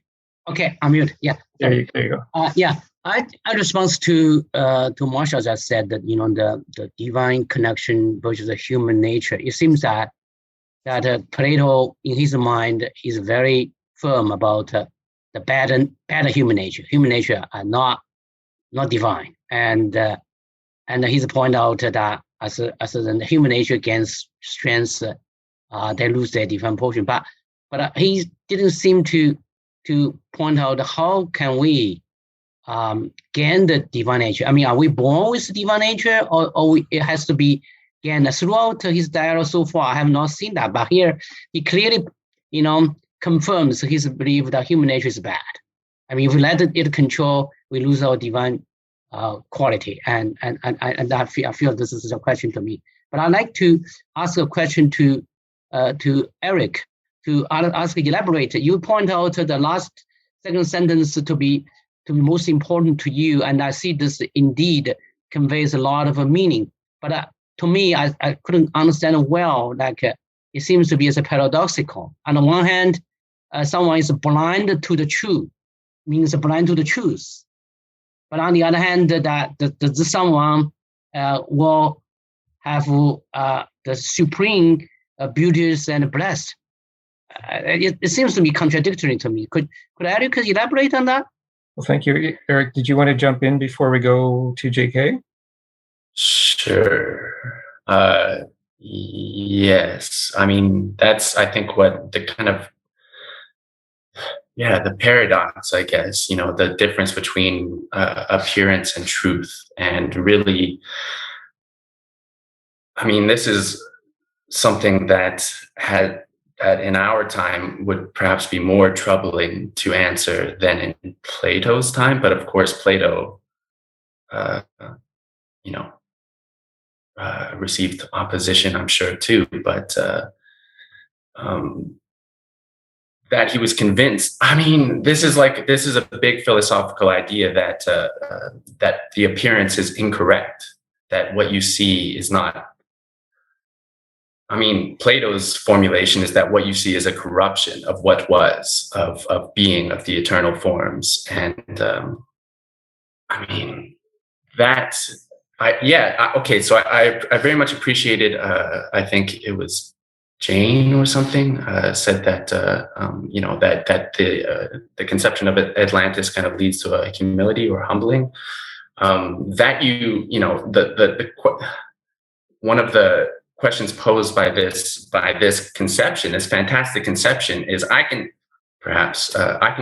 Okay, I'm mute. Yeah. There you go. I response to Moshe that said that the divine connection versus the human nature. It seems that Plato in his mind is very firm about the bad human nature. Human nature are not divine, and he's point out that as the human nature gains strength, they lose their divine portion. But he didn't seem to point out how can we gain the divine nature. I mean, are we born with divine nature, or it has to be gained? Throughout his dialogue so far, I have not seen that. But here, he clearly, confirms his belief that human nature is bad. I mean, if we let it control, we lose our divine quality. And I feel this is a question to me. But I'd like to ask a question to Eric, to elaborate. You point out the second sentence to be most important to you, and I see this indeed conveys a lot of meaning. But to me, I couldn't understand well. It seems to be as a paradoxical. On the one hand, someone is blind to the truth, means blind to the truth. But on the other hand, that someone will have the supreme beauties and blessed. It seems to be contradictory to me. Could Eric elaborate on that? Well, thank you. Eric, did you want to jump in before we go to JK? Sure. Yes. I mean, that's, I think, what the kind of, the paradox, I guess, the difference between appearance and truth. And really, I mean, this is something that in our time would perhaps be more troubling to answer than in Plato's time. But of course, Plato, received opposition, I'm sure, too. But that he was convinced. I mean, this is a big philosophical idea that that the appearance is incorrect, that what you see is not. I mean, Plato's formulation is that what you see is a corruption of what was, of being, of the eternal forms. And I mean, okay. So I very much appreciated, I think it was Jane or something, said that, that the conception of Atlantis kind of leads to a humility or humbling. One of the questions posed by this conception, this fantastic conception, is I can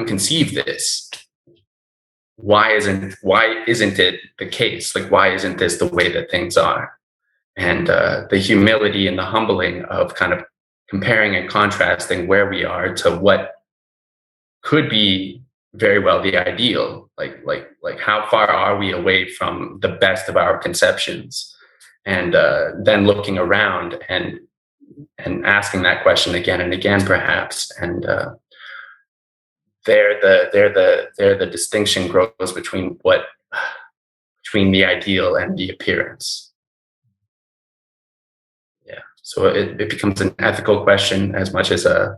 conceive this. Why isn't it the case? Like, why isn't this the way that things are? And the humility and the humbling of kind of comparing and contrasting where we are to what could be very well the ideal. Like how far are we away from the best of our conceptions? And then looking around and asking that question again and again, perhaps. And there the distinction grows between the ideal and the appearance. Yeah. So it becomes an ethical question as much as a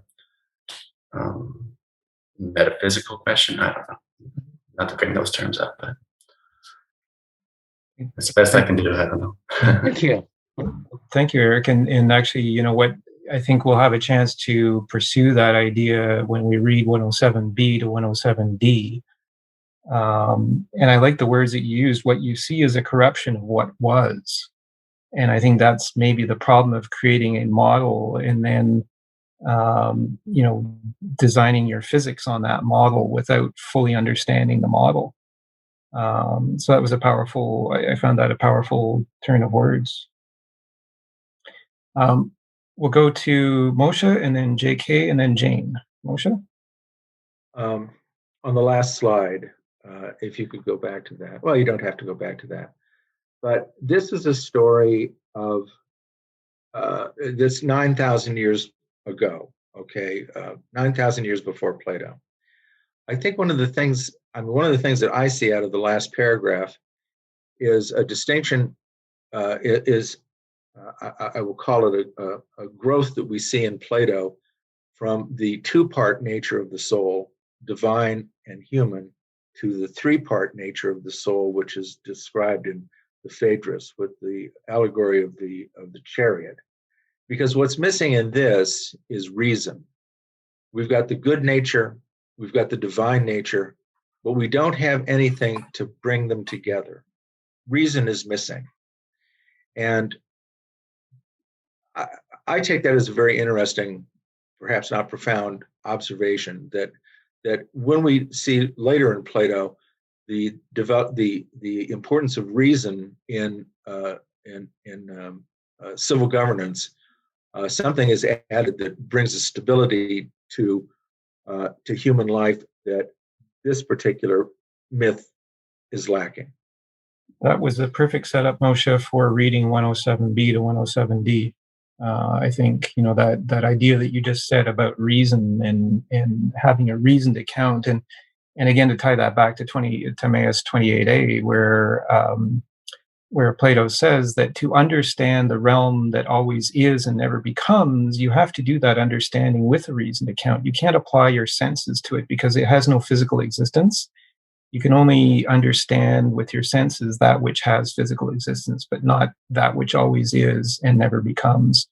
metaphysical question. I don't know. Not to bring those terms up, but it's the best I can do. I don't know. Thank you. Thank you, Eric. And actually, what I think we'll have a chance to pursue that idea when we read 107B to 107D. And I like the words that you used. What you see is a corruption of what was. And I think that's maybe the problem of creating a model and then, designing your physics on that model without fully understanding the model. So that was I found that a powerful turn of words. We'll go to Moshe and then JK and then Jane. Moshe? On the last slide, if you could go back to that. Well, you don't have to go back to that. But this is a story of this 9,000 years ago, okay? 9,000 years before Plato. I think one of the things that I see out of the last paragraph is a distinction, I will call it a growth that we see in Plato from the two-part nature of the soul, divine and human, to the three-part nature of the soul, which is described in the Phaedrus with the allegory of the chariot. Because what's missing in this is reason. We've got the good nature, we've got the divine nature, but we don't have anything to bring them together. Reason is missing. And I take that as a very interesting, perhaps not profound observation that when we see later in Plato the importance of reason in civil governance, something is added that brings a stability to human life that this particular myth is lacking. That was the perfect setup, Moshe, for reading 107b to 107d. I think that idea that you just said about reason and having a reason to count, and again to tie that back to Timaeus 28a, where Plato says that to understand the realm that always is and never becomes, you have to do that understanding with a reason to count. You can't apply your senses to it because it has no physical existence. You can only understand with your senses that which has physical existence, but not that which always is and never becomes.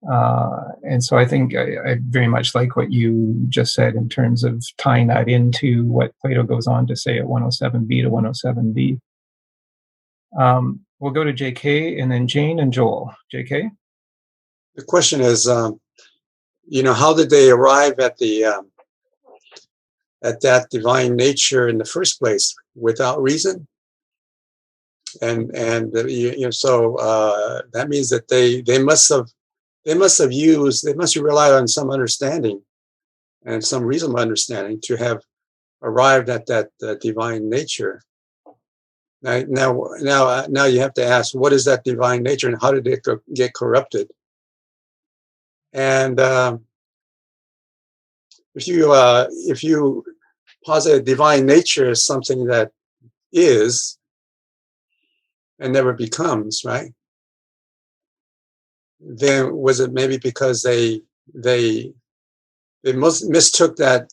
And so I think I very much like what you just said in terms of tying that into what Plato goes on to say at 107b to 107b. We'll go to JK and then Jane and Joel. JK? The question is, how did they arrive at that divine nature in the first place without reason? And so that means that they must have relied on some understanding and some reasonable understanding to have arrived at that divine nature. Now you have to ask, what is that divine nature and how did it get corrupted? And if you posit a divine nature as something that is and never becomes, right? Then was it maybe because they mistook that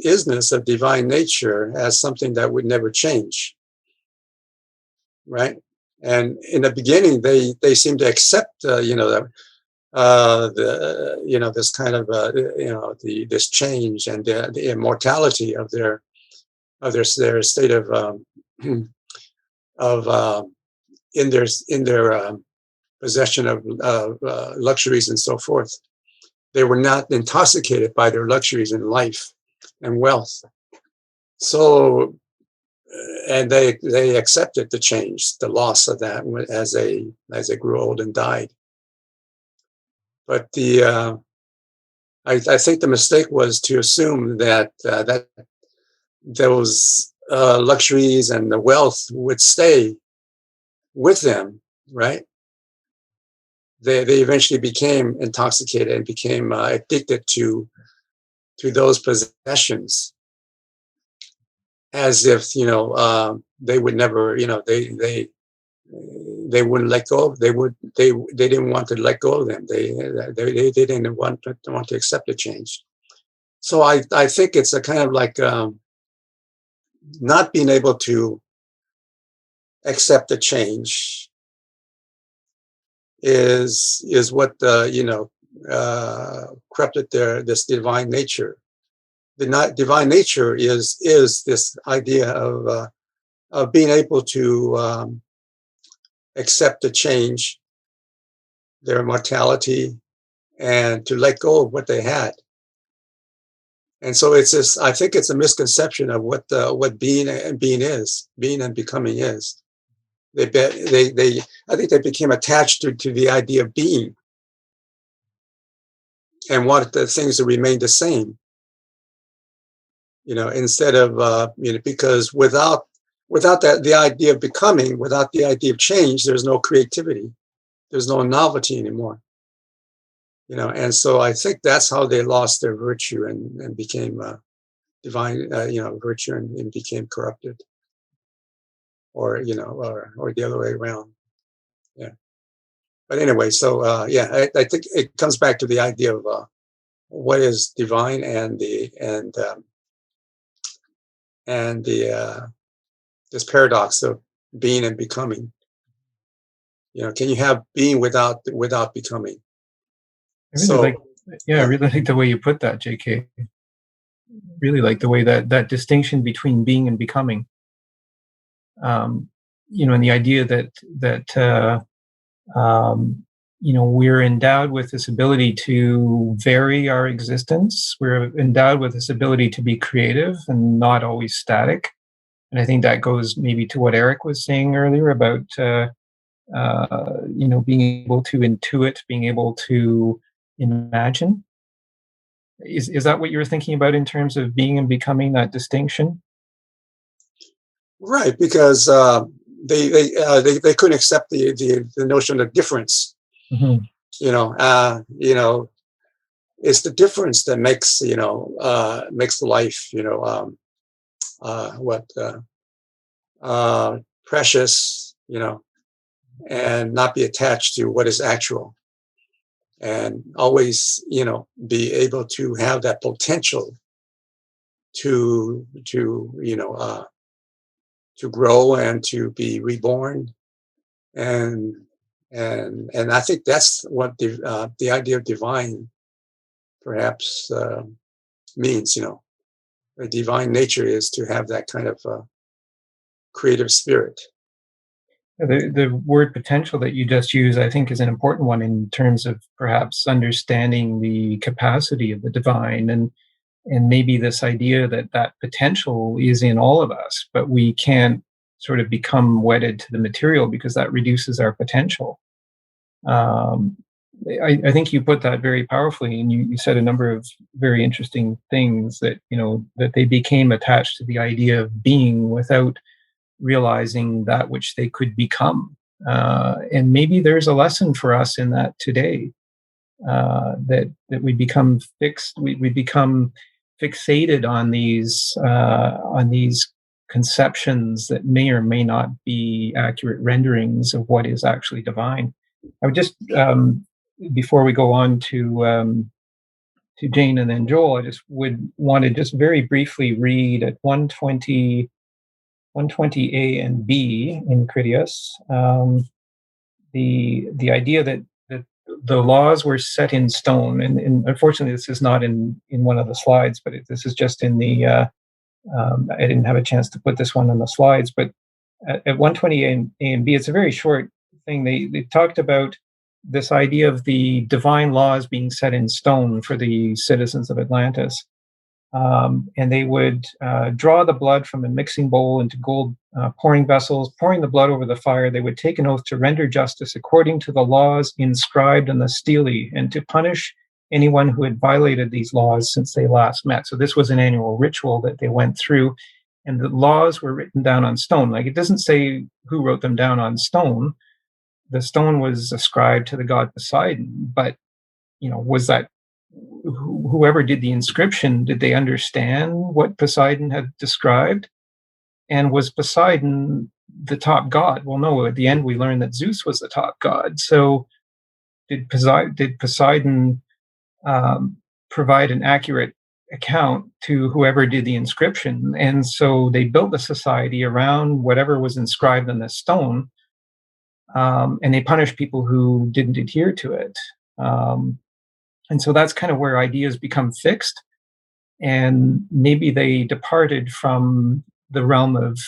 isness of divine nature as something that would never change, right? And in the beginning, they seem to accept, this kind of this change and the immortality of their state of in their possession of luxuries and so forth. They were not intoxicated by their luxuries in life and wealth. So, and they accepted the change, the loss of that as they grew old and died. But I think the mistake was to assume that those luxuries and the wealth would stay with them, right? They eventually became intoxicated and became addicted to those possessions, as if they would never, they wouldn't let go. They didn't want to let go of them. They didn't want to accept the change. So I think it's a kind of like not being able to accept the change is what corrupted this divine nature. the divine nature is this idea of being able to accept the change, their mortality, and to let go of what they had. And so it's this. I think it's a misconception of what being and becoming is. I think they became attached to the idea of being and wanted the things to remain the same. Instead of because without that, the idea of becoming, without the idea of change, there's no creativity, there's no novelty anymore. And so I think that's how they lost their virtue and became divine, virtue and became corrupted, or the other way around. Yeah. But anyway, so I think it comes back to the idea of what is divine and this paradox of being and becoming. Can you have being without becoming? I really like the way you put that, JK. Really like the way that distinction between being and becoming. And the idea that we're endowed with this ability to vary our existence. We're endowed with this ability to be creative and not always static. And I think that goes maybe to what Eric was saying earlier about being able to intuit, being able to imagine. Is that what you were thinking about in terms of being and becoming, that distinction? Right, because they couldn't accept the notion of difference. Mm-hmm. It's the difference that makes life precious, and not be attached to what is actual, and always be able to have that potential to grow and to be reborn, and I think that's what the idea of divine perhaps means. The divine nature is to have that kind of creative spirit. The word potential that you just used, I think, is an important one in terms of perhaps understanding the capacity of the divine, and maybe this idea that potential is in all of us, but we can't sort of become wedded to the material because that reduces our potential. I think you put that very powerfully, and you said a number of very interesting things that they became attached to the idea of being without realizing that which they could become. And maybe there's a lesson for us in that today, that we become fixed, we become fixated on these conceptions that may or may not be accurate renderings of what is actually divine. I would just, before we go on to Jane and then Joel, I just would want to just very briefly read at 120A and B in Critias, the idea that the laws were set in stone, and unfortunately this is not in one of the slides, but this is just in the I didn't have a chance to put this one on the slides, but at 120A and B, it's a very short thing. They talked about this idea of the divine laws being set in stone for the citizens of Atlantis. And they would draw the blood from a mixing bowl into gold pouring vessels, pouring the blood over the fire. They would take an oath to render justice according to the laws inscribed in the stele, and to punish anyone who had violated these laws since they last met. So this was an annual ritual that they went through, and the laws were written down on stone. Like, it doesn't say who wrote them down on stone. The stone was ascribed to the god Poseidon, but was that whoever did the inscription, did they understand what Poseidon had described? And was Poseidon the top god? Well, no, at the end we learned that Zeus was the top god. So did Poseidon provide an accurate account to whoever did the inscription? And so they built the society around whatever was inscribed on the stone, and they punished people who didn't adhere to it. And so that's kind of where ideas become fixed. and maybe they departed from the realm of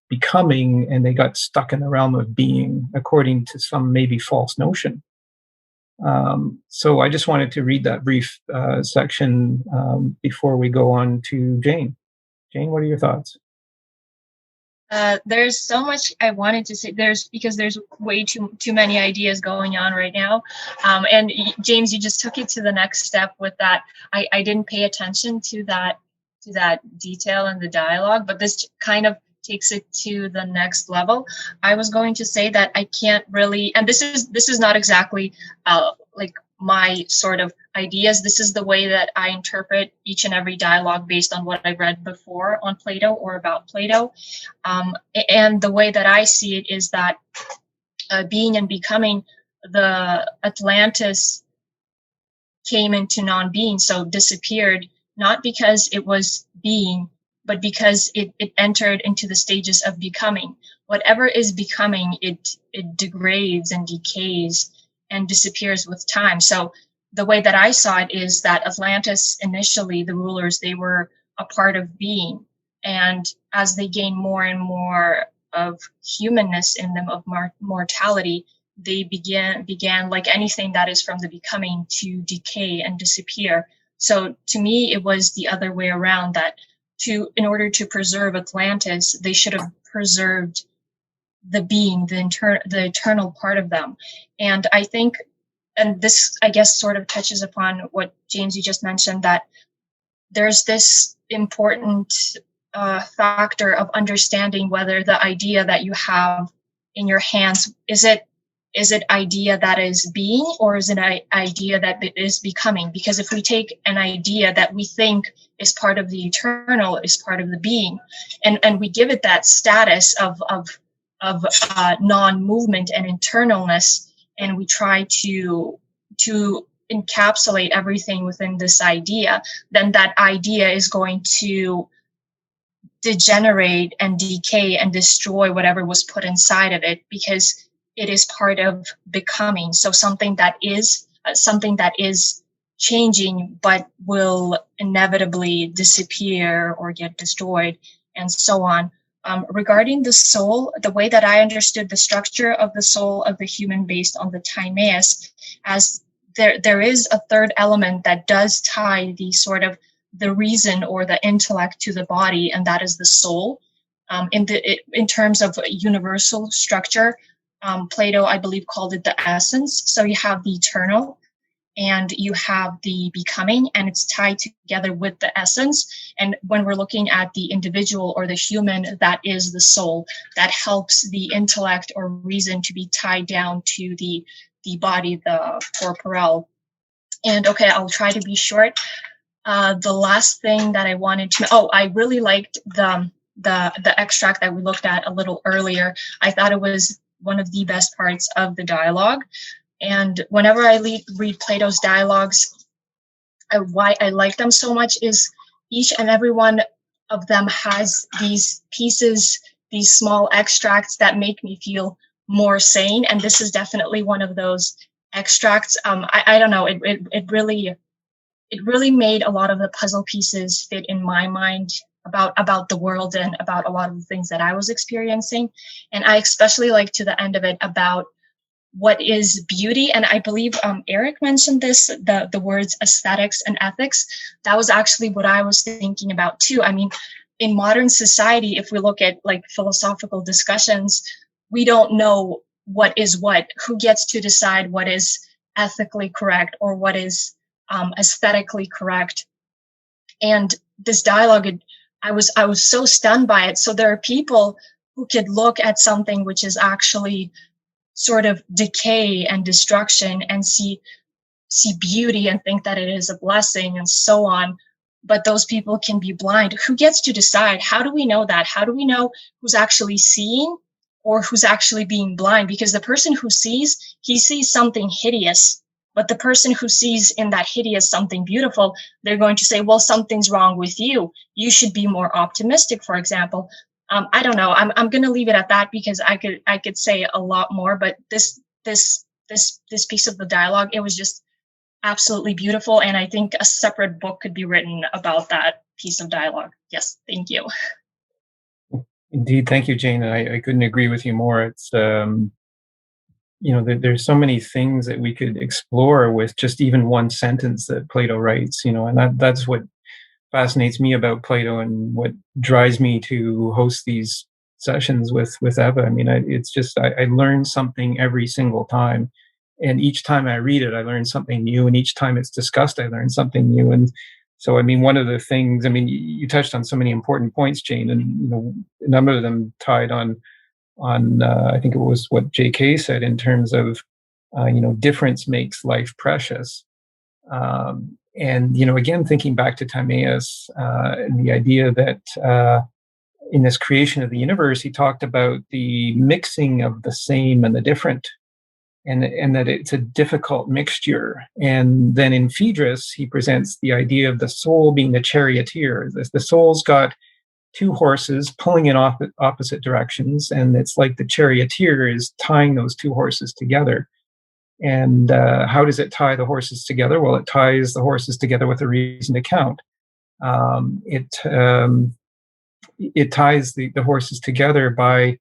becoming, and they got stuck in the realm of being, according to some maybe false notion. So I just wanted to read that brief section before we go on to Jane. Jane, what are your thoughts? There's so much I wanted to say. Because there's way too many ideas going on right now. And James, you just took it to the next step with that. I didn't pay attention to that detail in the dialogue, but this kind of takes it to the next level. I was going to say that I can't really, and this is not exactly like my sort of ideas. This is the way that I interpret each and every dialogue based on what I read before on Plato or about Plato. And the way that I see it is that being and becoming, the Atlantis came into non-being, so disappeared, not because it was being, but because it entered into the stages of becoming. Whatever is becoming, it degrades and decays and disappears with time. So the way that I saw it is that Atlantis, initially, the rulers, they were a part of being. And as they gained more and more of humanness in them, of mortality, they began, like anything that is from the becoming, to decay and disappear. So to me, it was the other way around, that in order to preserve Atlantis, they should have preserved the being, the eternal part of them. And I think, and this, I guess, sort of touches upon what, James, you just mentioned, that there's this important factor of understanding whether the idea that you have in your hands, is it idea that is being, or is it an idea that is becoming? Because if we take an idea that we think is part of the eternal, is part of the being, and we give it that status of non-movement and internalness, and we try to encapsulate everything within this idea, then that idea is going to degenerate and decay and destroy whatever was put inside of it, because it is part of becoming. So something that is changing, but will inevitably disappear or get destroyed, and so on. Regarding the soul, the way that I understood the structure of the soul of the human based on the Timaeus, as there is a third element that does tie the reason or the intellect to the body, and that is the soul. In terms of universal structure, Plato, I believe, called it the essence. So you have the eternal and you have the becoming, and it's tied together with the essence. And when we're looking at the individual or the human, that is the soul that helps the intellect or reason to be tied down to the body, the corporeal. And okay, I'll try to be short. The last thing that I wanted to, I really liked the extract that we looked at a little earlier. I thought it was one of the best parts of the dialogue. And whenever I read Plato's dialogues, why I like them so much is each and every one of them has these pieces, these small extracts that make me feel more sane. And this is definitely one of those extracts. I don't know, it really made a lot of the puzzle pieces fit in my mind about the world and about a lot of the things that I was experiencing. And I especially like to the end of it about what is beauty. And I believe Eric mentioned this, the words aesthetics and ethics. That was actually what I was thinking about too. I mean, in modern society, if we look at like philosophical discussions, we don't know what is what, who gets to decide what is ethically correct or what is aesthetically correct. And this dialogue, I was so stunned by it. So there are people who could look at something which is actually sort of decay and destruction and see beauty and think that it is a blessing and so on. But those people can be blind. Who gets to decide? How do we know that? How do we know who's actually seeing or who's actually being blind? Because the person who sees, he sees something hideous. But the person who sees in that hideous something beautiful, they're going to say, well, something's wrong with you. You should be more optimistic, for example. I don't know. I'm going to leave it at that because I could say a lot more. But this piece of the dialogue, it was just, absolutely beautiful. And I think a separate book could be written about that piece of dialogue. Yes, thank you. Indeed, thank you, Jane. I couldn't agree with you more. It's there's so many things that we could explore with just even one sentence that Plato writes. And that's what fascinates me about Plato and what drives me to host these sessions with Eva. I mean, it's just I learn something every single time, and each time I read it, I learn something new, and each time it's discussed, I learn something new. And so, I mean, one of the things, I mean, you touched on so many important points, Jane, and a number of them tied on I think it was what J.K. said in terms of difference makes life precious. And again, thinking back to Timaeus and the idea that in this creation of the universe, he talked about the mixing of the same and the different, and that it's a difficult mixture. And then in Phaedrus, he presents the idea of the soul being the charioteer. The soul's got two horses pulling in opposite directions, and it's like the charioteer is tying those two horses together. And how does it tie the horses together? Well, it ties the horses together with a reason to count. It ties the horses together by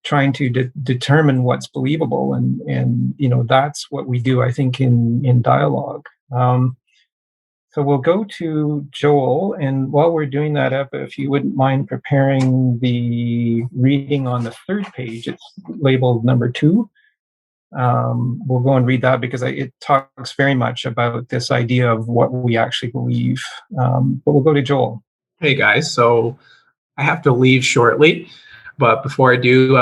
trying to determine what's believable, and that's what we do, I think, in dialogue. So we'll go to Joel, and while we're doing that, if you wouldn't mind preparing the reading on the third page, it's labeled number 2. We'll go and read that because it talks very much about this idea of what we actually believe. But we'll go to Joel. Hey guys, so I have to leave shortly, but before I do,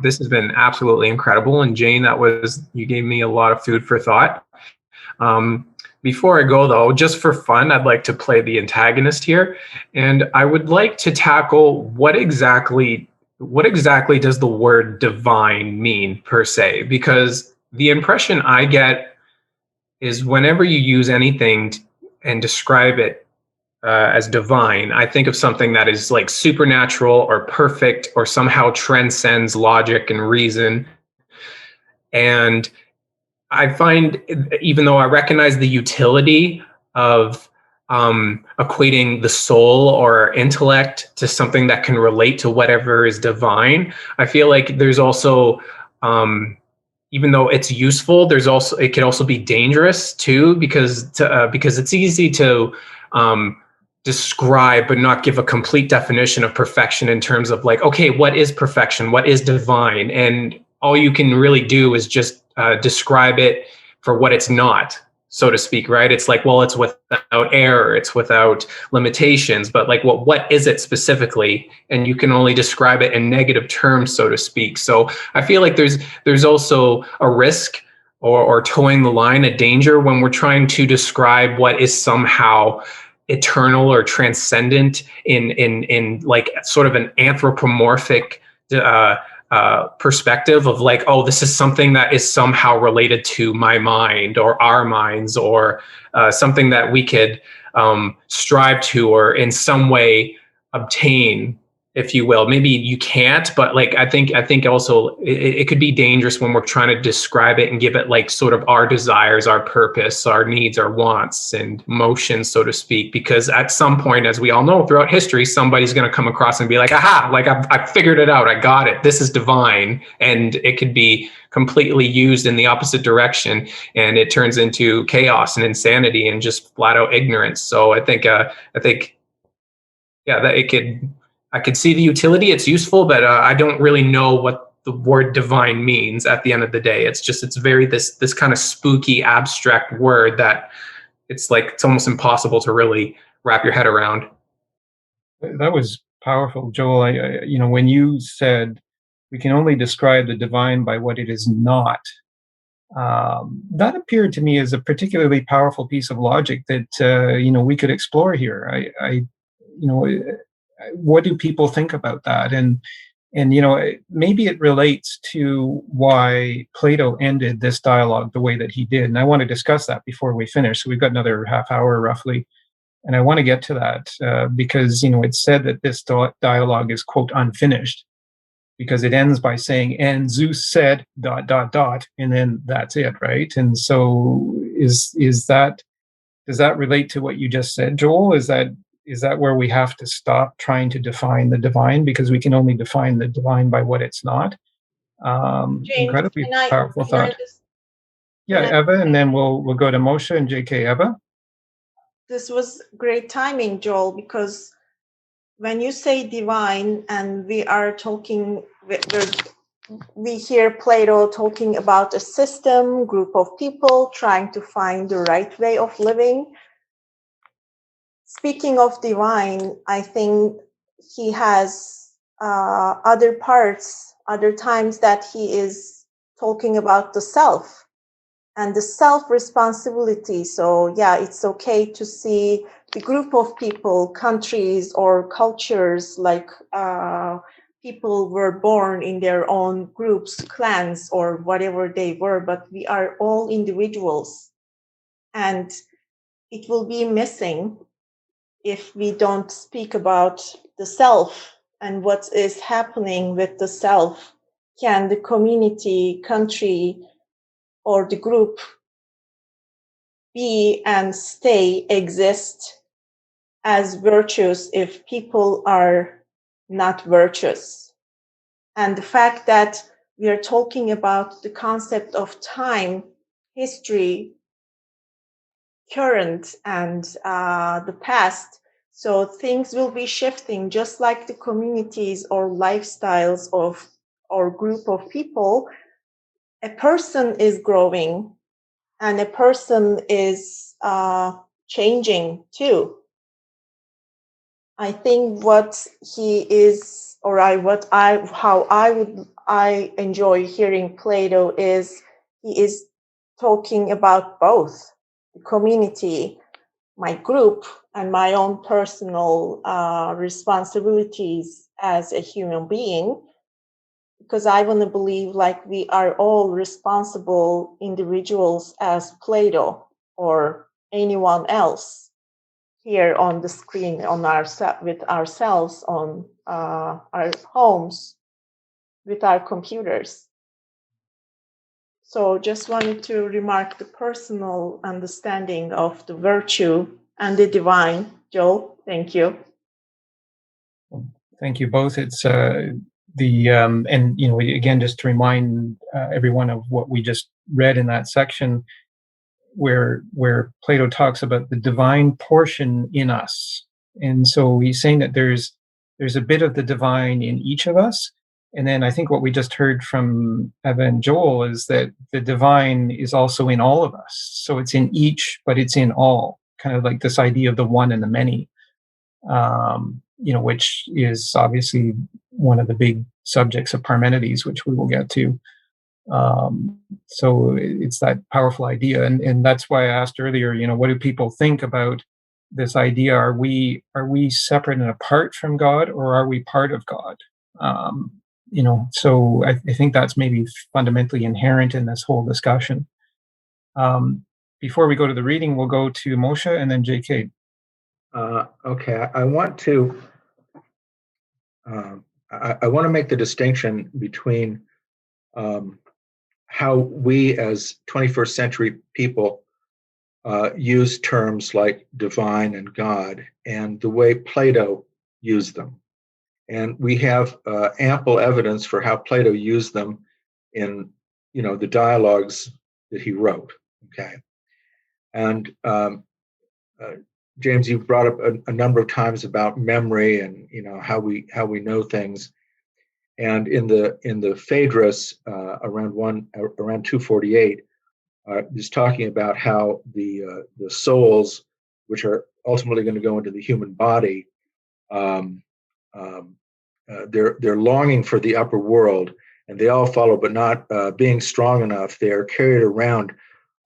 this has been absolutely incredible. And Jane, you gave me a lot of food for thought. Before I go though, just for fun, I'd like to play the antagonist here, and I would like to tackle what exactly does the word divine mean per se? Because the impression I get is whenever you use anything and describe it as divine, I think of something that is like supernatural or perfect or somehow transcends logic and reason. And I find, even though I recognize the utility of equating the soul or intellect to something that can relate to whatever is divine, I feel like there's also, even though it's useful, it can also be dangerous too, because it's easy to describe but not give a complete definition of perfection in terms of like, okay, what is perfection? What is divine? And all you can really do is just describe it for what it's not, so to speak, right? It's like, well, it's without error, it's without limitations, but like, what is it specifically? And you can only describe it in negative terms, so to speak. So I feel like there's also a risk or towing the line, a danger when we're trying to describe what is somehow eternal or transcendent in like sort of an anthropomorphic perspective of like, oh, this is something that is somehow related to my mind or our minds, or something that we could strive to or in some way obtain, if you will. Maybe you can't, but like I think also it could be dangerous when we're trying to describe it and give it like sort of our desires, our purpose, our needs, our wants and emotions, so to speak, because at some point, as we all know throughout history, somebody's going to come across and be like, aha, like I figured it out, I got it, this is divine. And it could be completely used in the opposite direction, and it turns into chaos and insanity and just flat out ignorance. So I think yeah, that I could see the utility. It's useful, but I don't really know what the word divine means at the end of the day. It's very this kind of spooky, abstract word that it's almost impossible to really wrap your head around. That was powerful, Joel. When you said we can only describe the divine by what it is not, that appeared to me as a particularly powerful piece of logic that we could explore here. What do people think about that? And maybe it relates to why Plato ended this dialogue the way that he did. And I want to discuss that before we finish. So we've got another half hour roughly. And I want to get to that because, it's said that this dialogue is, quote, unfinished because it ends by saying, and Zeus said ... and then that's it, right? And so is that, does that relate to what you just said, Joel? Is that where we have to stop trying to define the divine, because we can only define the divine by what it's not? James, Incredibly powerful can I thought. just, Yeah, can I- Eva, and then we'll go to Moshe and JK. Eva? this was great timing, Joel, because when you say divine and we are talking, we hear Plato talking about a system, group of people trying to find the right way of living. Speaking of divine, I think he has other parts, other times that he is talking about the self and the self-responsibility. So yeah, it's okay to see the group of people, countries or cultures, like people were born in their own groups, clans, or whatever they were, but we are all individuals. And it will be missing if we don't speak about the self and what is happening with the self. Can the community, country, or the group be and stay, exist as virtuous if people are not virtuous? And the fact that we are talking about the concept of time, history, current, and the past, so things will be shifting, just like the communities or lifestyles of or group of people. A person is growing and a person is changing too. I think what he is, or I enjoy hearing Plato is he is talking about both the community, my group, and my own personal responsibilities as a human being, because I want to believe like we are all responsible individuals as Plato or anyone else here on the screen on with ourselves on our homes with our computers. So just wanted to remark the personal understanding of the virtue and the divine. Joel, thank you. Thank you both. It's and again, just to remind everyone of what we just read in that section, where Plato talks about the divine portion in us, and so he's saying that there's a bit of the divine in each of us, and then I think what we just heard from Eva and Joel is that the divine is also in all of us. So it's in each, but it's in all. Kind of like this idea of the one and the many. Which is obviously one of the big subjects of Parmenides, which we will get to. So it's that powerful idea, and that's why I asked earlier. What do people think about this idea? Are we separate and apart from God, or are we part of God? So I think that's maybe fundamentally inherent in this whole discussion. Before we go to the reading, we'll go to Moshe and then JK. Okay, I want to make the distinction between how we as 21st century people use terms like divine and God, and the way Plato used them. And we have ample evidence for how Plato used them in the dialogues that he wrote. Okay, and James, you've brought up a number of times about memory and how we know things. And in the Phaedrus around 248, is talking about how the souls, which are ultimately going to go into the human body, they're longing for the upper world, and they all follow, but not being strong enough. They are carried around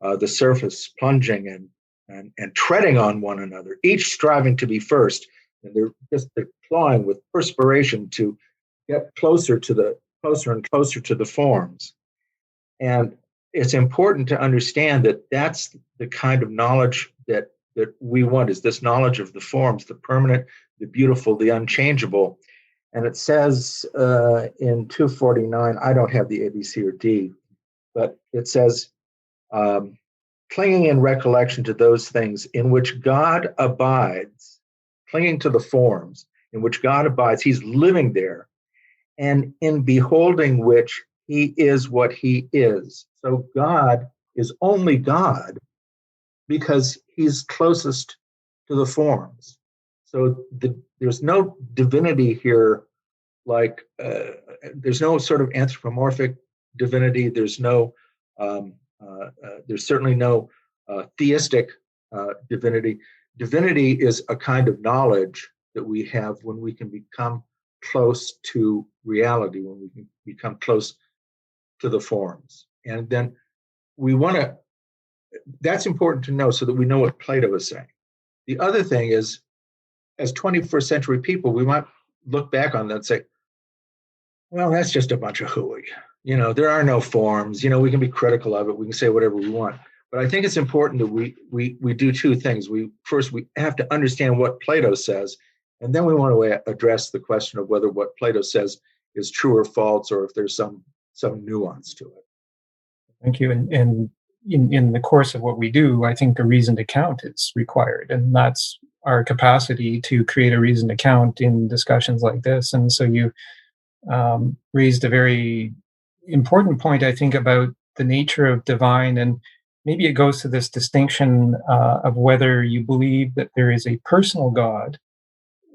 the surface, plunging and treading on one another, each striving to be first, and they're clawing with perspiration to get closer and closer to the forms. And it's important to understand that that's the kind of knowledge that we want, is this knowledge of the forms, the permanent, the beautiful, the unchangeable. And it says in 249, I don't have the A, B, C, or D, but it says, clinging in recollection to those things in which God abides, clinging to the forms in which God abides, he's living there, and in beholding which he is what he is. So God is only God because he's closest to the forms. So there's no divinity here, like there's no sort of anthropomorphic divinity. There's no, there's certainly no theistic divinity. Divinity is a kind of knowledge that we have when we can become close to reality, when we can become close to the forms. And then we want to, that's important to know so that we know what Plato is saying. The other thing is, as 21st century people, we might look back on that and say, well, that's just a bunch of hooey. You know, there are no forms. You know, we can be critical of it. We can say whatever we want. But I think it's important that we do two things. First, we have to understand what Plato says, and then we want to address the question of whether what Plato says is true or false, or if there's some nuance to it. Thank you. And in the course of what we do, I think a reasoned account is required, and that's our capacity to create a reasoned account in discussions like this. And so you raised a very important point, I think, about the nature of divine, and maybe it goes to this distinction of whether you believe that there is a personal God,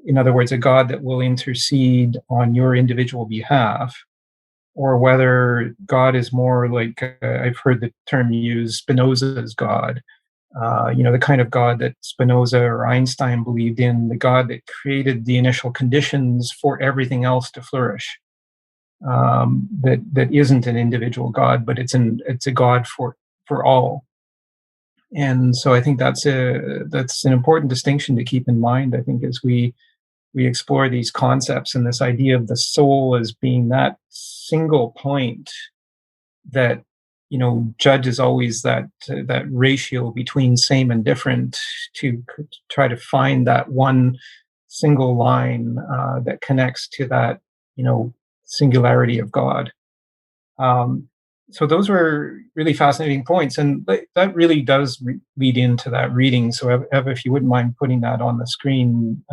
in other words, a God that will intercede on your individual behalf, or whether God is more like, I've heard the term used, Spinoza's God, the kind of God that Spinoza or Einstein believed in, the God that created the initial conditions for everything else to flourish. That isn't an individual God, but it's a God for all. And so I think that's an important distinction to keep in mind, I think, as we explore these concepts and this idea of the soul as being that single point that, judges always that ratio between same and different, to try to find that one single line that connects to that, singularity of God. So those were really fascinating points, and that really does lead into that reading. So Eva, if you wouldn't mind putting that on the screen.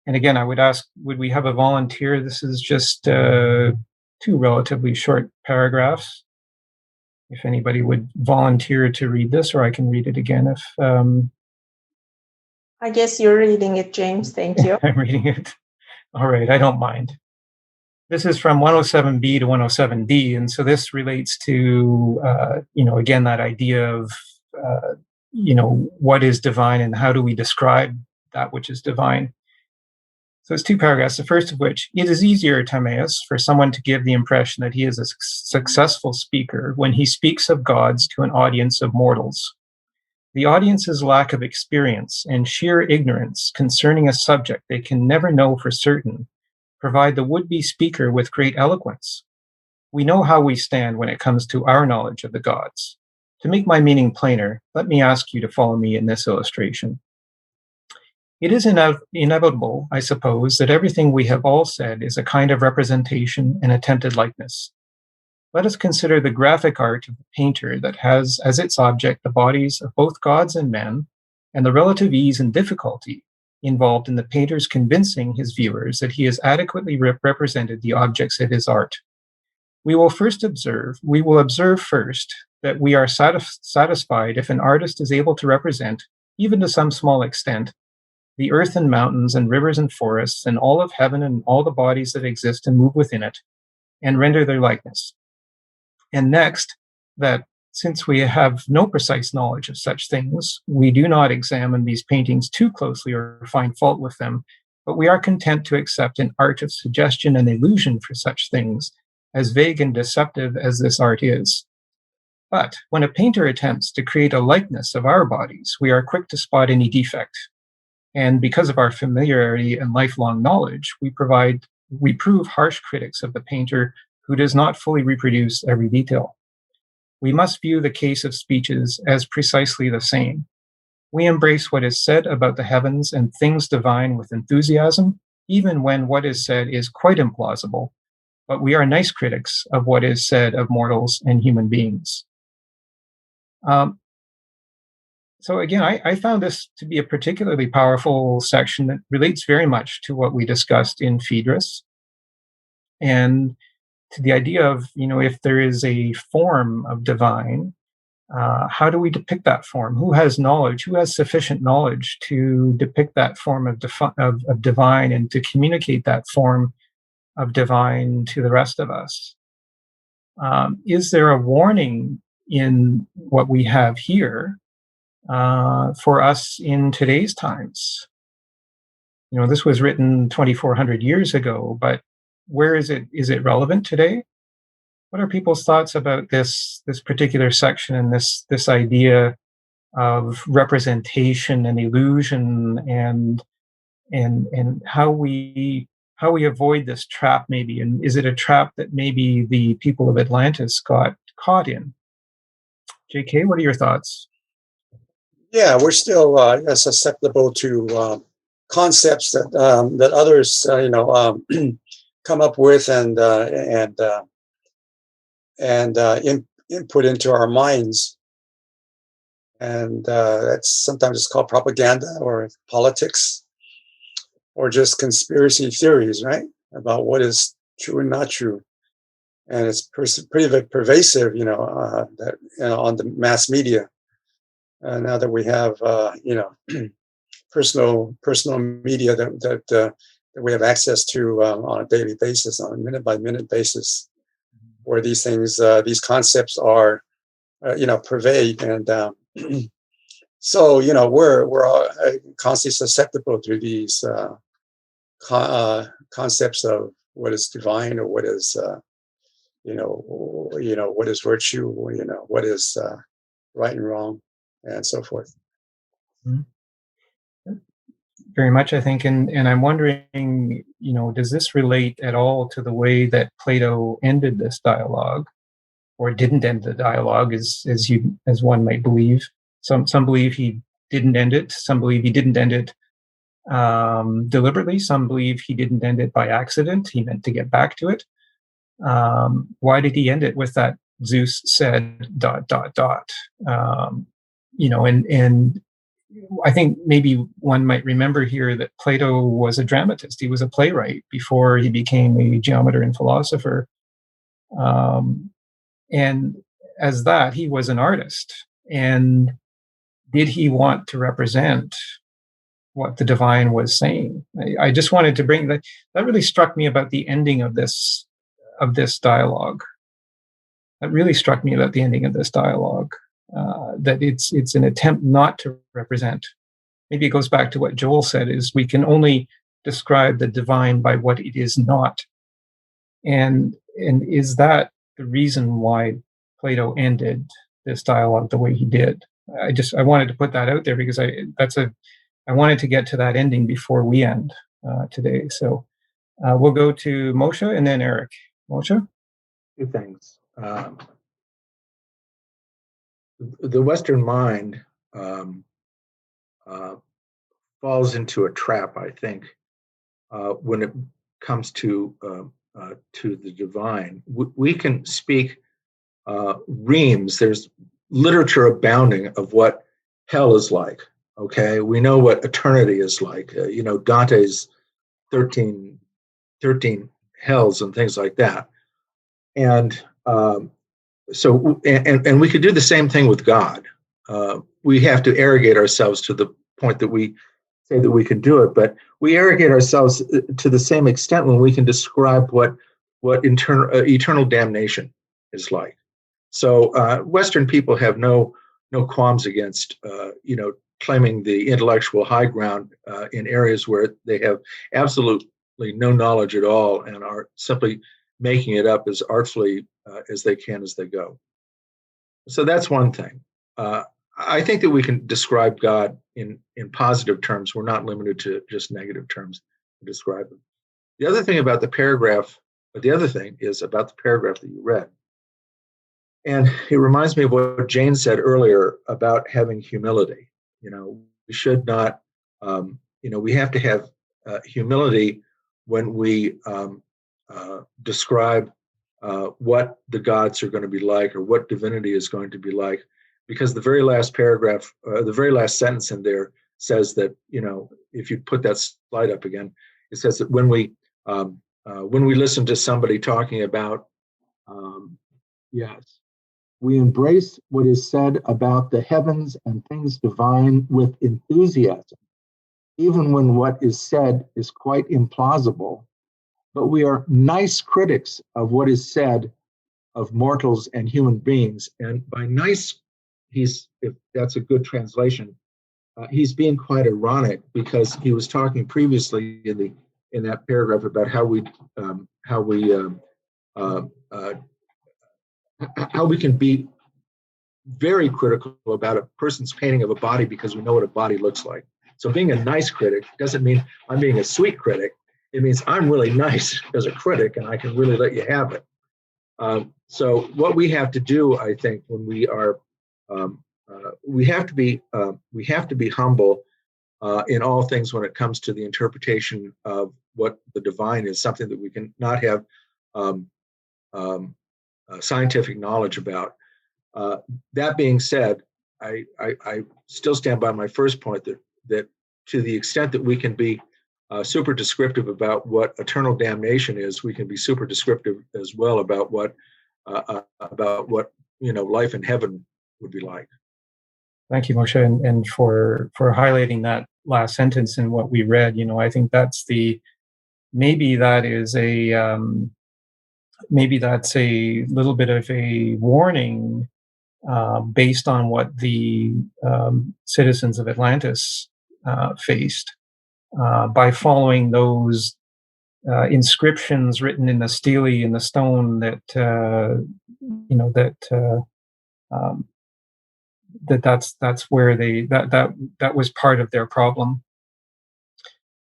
And again, I would ask, would we have a volunteer? This is just 2 relatively short paragraphs. If anybody would volunteer to read this, or I can read it again if... I guess you're reading it, James. Thank you. I'm reading it. All right, I don't mind. This is from 107B to 107D, and so this relates to, again, that idea of, what is divine and how do we describe that which is divine. So it's 2 paragraphs, the first of which: it is easier, Timaeus, for someone to give the impression that he is a successful speaker when he speaks of gods to an audience of mortals. The audience's lack of experience and sheer ignorance concerning a subject they can never know for certain provide the would-be speaker with great eloquence. We know how we stand when it comes to our knowledge of the gods. To make my meaning plainer, let me ask you to follow me in this illustration. It is inevitable, I suppose, that everything we have all said is a kind of representation and attempted likeness. Let us consider the graphic art of the painter that has as its object the bodies of both gods and men, and the relative ease and difficulty involved in the painter's convincing his viewers that he has adequately represented the objects of his art. We will observe first that we are satisfied if an artist is able to represent, even to some small extent, the earth and mountains and rivers and forests and all of heaven and all the bodies that exist and move within it, and render their likeness. And next, that since we have no precise knowledge of such things, we do not examine these paintings too closely or find fault with them, but we are content to accept an art of suggestion and illusion for such things, as vague and deceptive as this art is. But when a painter attempts to create a likeness of our bodies, we are quick to spot any defect. And because of our familiarity and lifelong knowledge, we prove harsh critics of the painter who does not fully reproduce every detail. We must view the case of speeches as precisely the same. We embrace what is said about the heavens and things divine with enthusiasm, even when what is said is quite implausible, but we are nice critics of what is said of mortals and human beings. So again, I found this to be a particularly powerful section that relates very much to what we discussed in Phaedrus, and to the idea of, if there is a form of divine, how do we depict that form? Who has knowledge? Who has sufficient knowledge to depict that form of divine and to communicate that form of divine to the rest of us? Is there a warning in what we have here for us in today's times? This was written 2,400 years ago, but where is it? Is it relevant today? What are people's thoughts about this particular section and this idea of representation and illusion, and how we avoid this trap, maybe? And is it a trap that maybe the people of Atlantis got caught in? JK, what are your thoughts? Yeah, we're still susceptible to concepts that others come up with and input into our minds, and that's sometimes it's called propaganda or politics or just conspiracy theories, right, about what is true and not true. And it's pretty pervasive, that on the mass media. Now that we have, personal media that we have access to on a daily basis, on a minute by minute basis, where these things, these concepts are, pervade, and so we're all constantly susceptible to these concepts of what is divine, or what is, what is virtue, what is right and wrong, and so forth. Mm-hmm. Very much, I think, and I'm wondering, does this relate at all to the way that Plato ended this dialogue, or didn't end the dialogue, as one might believe? Some believe he didn't end it. Some believe he didn't end it deliberately. Some believe he didn't end it by accident. He meant to get back to it. Why did he end it with that Zeus said ... And I think maybe one might remember here that Plato was a dramatist. He was a playwright before he became a geometer and philosopher. And as that, he was an artist. And did he want to represent what the divine was saying? I just wanted to bring that really struck me about the ending of this dialogue. That really struck me about the ending of this dialogue. That it's an attempt not to represent. Maybe it goes back to what Joel said, is we can only describe the divine by what it is not. And is that the reason why Plato ended this dialogue the way he did? I wanted to put that out there because I wanted to get to that ending before we end today. So we'll go to Moshe and then Eric. Moshe? Two things. The Western mind falls into a trap, I think, when it comes to the divine. We can speak reams. There's literature abounding of what hell is like. Okay, we know what eternity is like. Dante's 13 hells and things like that, and so we could do the same thing with God. We have to arrogate ourselves to the point that we say that we can do it, but we arrogate ourselves to the same extent when we can describe what eternal damnation is like. So Western people have no qualms against claiming the intellectual high ground in areas where they have absolutely no knowledge at all and are simply making it up as artfully as they can as they go. So that's one thing. I think that we can describe God in positive terms. We're not limited to just negative terms to describe him. The other thing is about the paragraph that you read. And it reminds me of what Jane said earlier about having humility. We should not, we have to have humility when we describe what the gods are going to be like or what divinity is going to be like, because the very last paragraph, the very last sentence in there says that, if you put that slide up again, it says that when we listen to somebody talking about, yes, we embrace what is said about the heavens and things divine with enthusiasm, even when what is said is quite implausible. But we are nice critics of what is said of mortals and human beings. And by nice, if that's a good translation, he's being quite ironic, because he was talking previously in that paragraph about how we can be very critical about a person's painting of a body because we know what a body looks like. So being a nice critic doesn't mean I'm being a sweet critic. It means I'm really nice as a critic and I can really let you have it. So what we have to do, I think, when we are, we have to be humble in all things when it comes to the interpretation of what the divine is, something that we can not have scientific knowledge about. That being said, I still stand by my first point that to the extent that we can be super descriptive about what eternal damnation is, we can be super descriptive as well about what life in heaven would be like. Thank you, Moshe, and for highlighting that last sentence in what we read. I think that's maybe that's a little bit of a warning based on what the citizens of Atlantis faced by following those inscriptions written in the stele in the stone that's where that was part of their problem.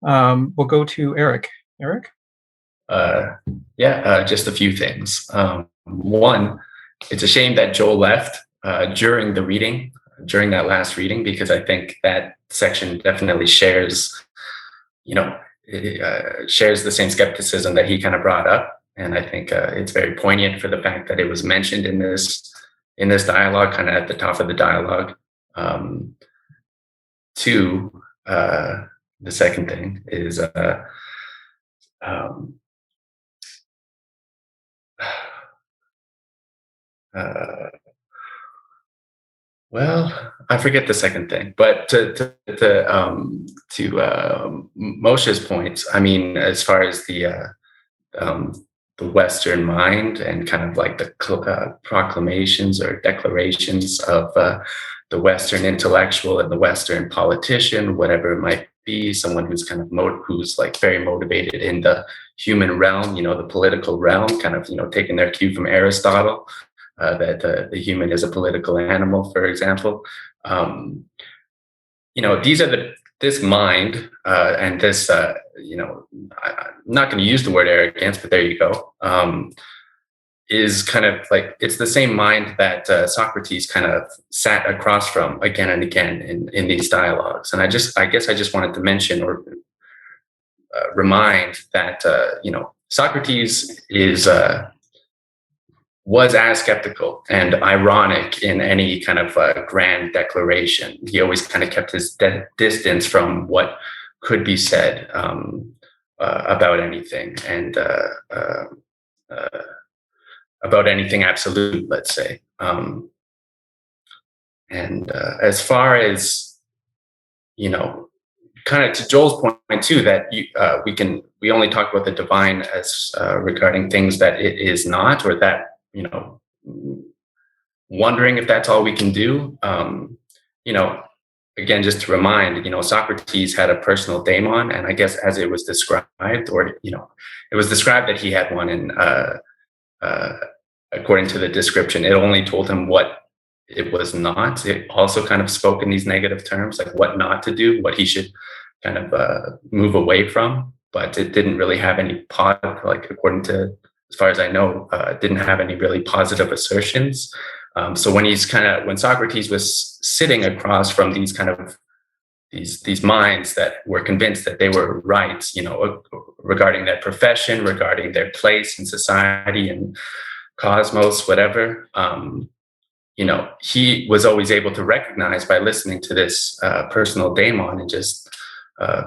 We'll go to Eric. Eric? Just a few things. One, it's a shame that Joel left during that last reading, because I think that section definitely shares the same skepticism that he kind of brought up. And I think it's very poignant for the fact that it was mentioned in this dialogue, kind of at the top of the dialogue. Two, the second thing is well, I forget the second thing, but to Moshe's points, I mean, as far as the Western mind and kind of like the proclamations or declarations of the Western intellectual and the Western politician, whatever it might be, someone who's kind of who's like very motivated in the human realm, the political realm, kind of taking their cue from Aristotle. That the human is a political animal, for example. This mind and this, I'm not going to use the word arrogance, but there you go, is kind of like, it's the same mind that Socrates kind of sat across from again and again in these dialogues. And I guess I just wanted to mention or remind that, Socrates was as skeptical and ironic in any kind of grand declaration. He always kind of kept his distance from what could be said about anything, and about anything absolute, let's say. As far as, kind of to Joel's point too, that we only talk about the divine as regarding things that it is not, or that, wondering if that's all we can do. Again, just to remind, Socrates had a personal daemon, and I guess as it was described, or, it was described that he had one, and according to the description, it only told him what it was not. It also kind of spoke in these negative terms, like what not to do, what he should kind of move away from, but it didn't really have any according to, as far as I know, didn't have any really positive assertions. So when Socrates was sitting across from these kind of these minds that were convinced that they were right, regarding their profession, regarding their place in society and cosmos, whatever. He was always able to recognize by listening to this personal daemon and just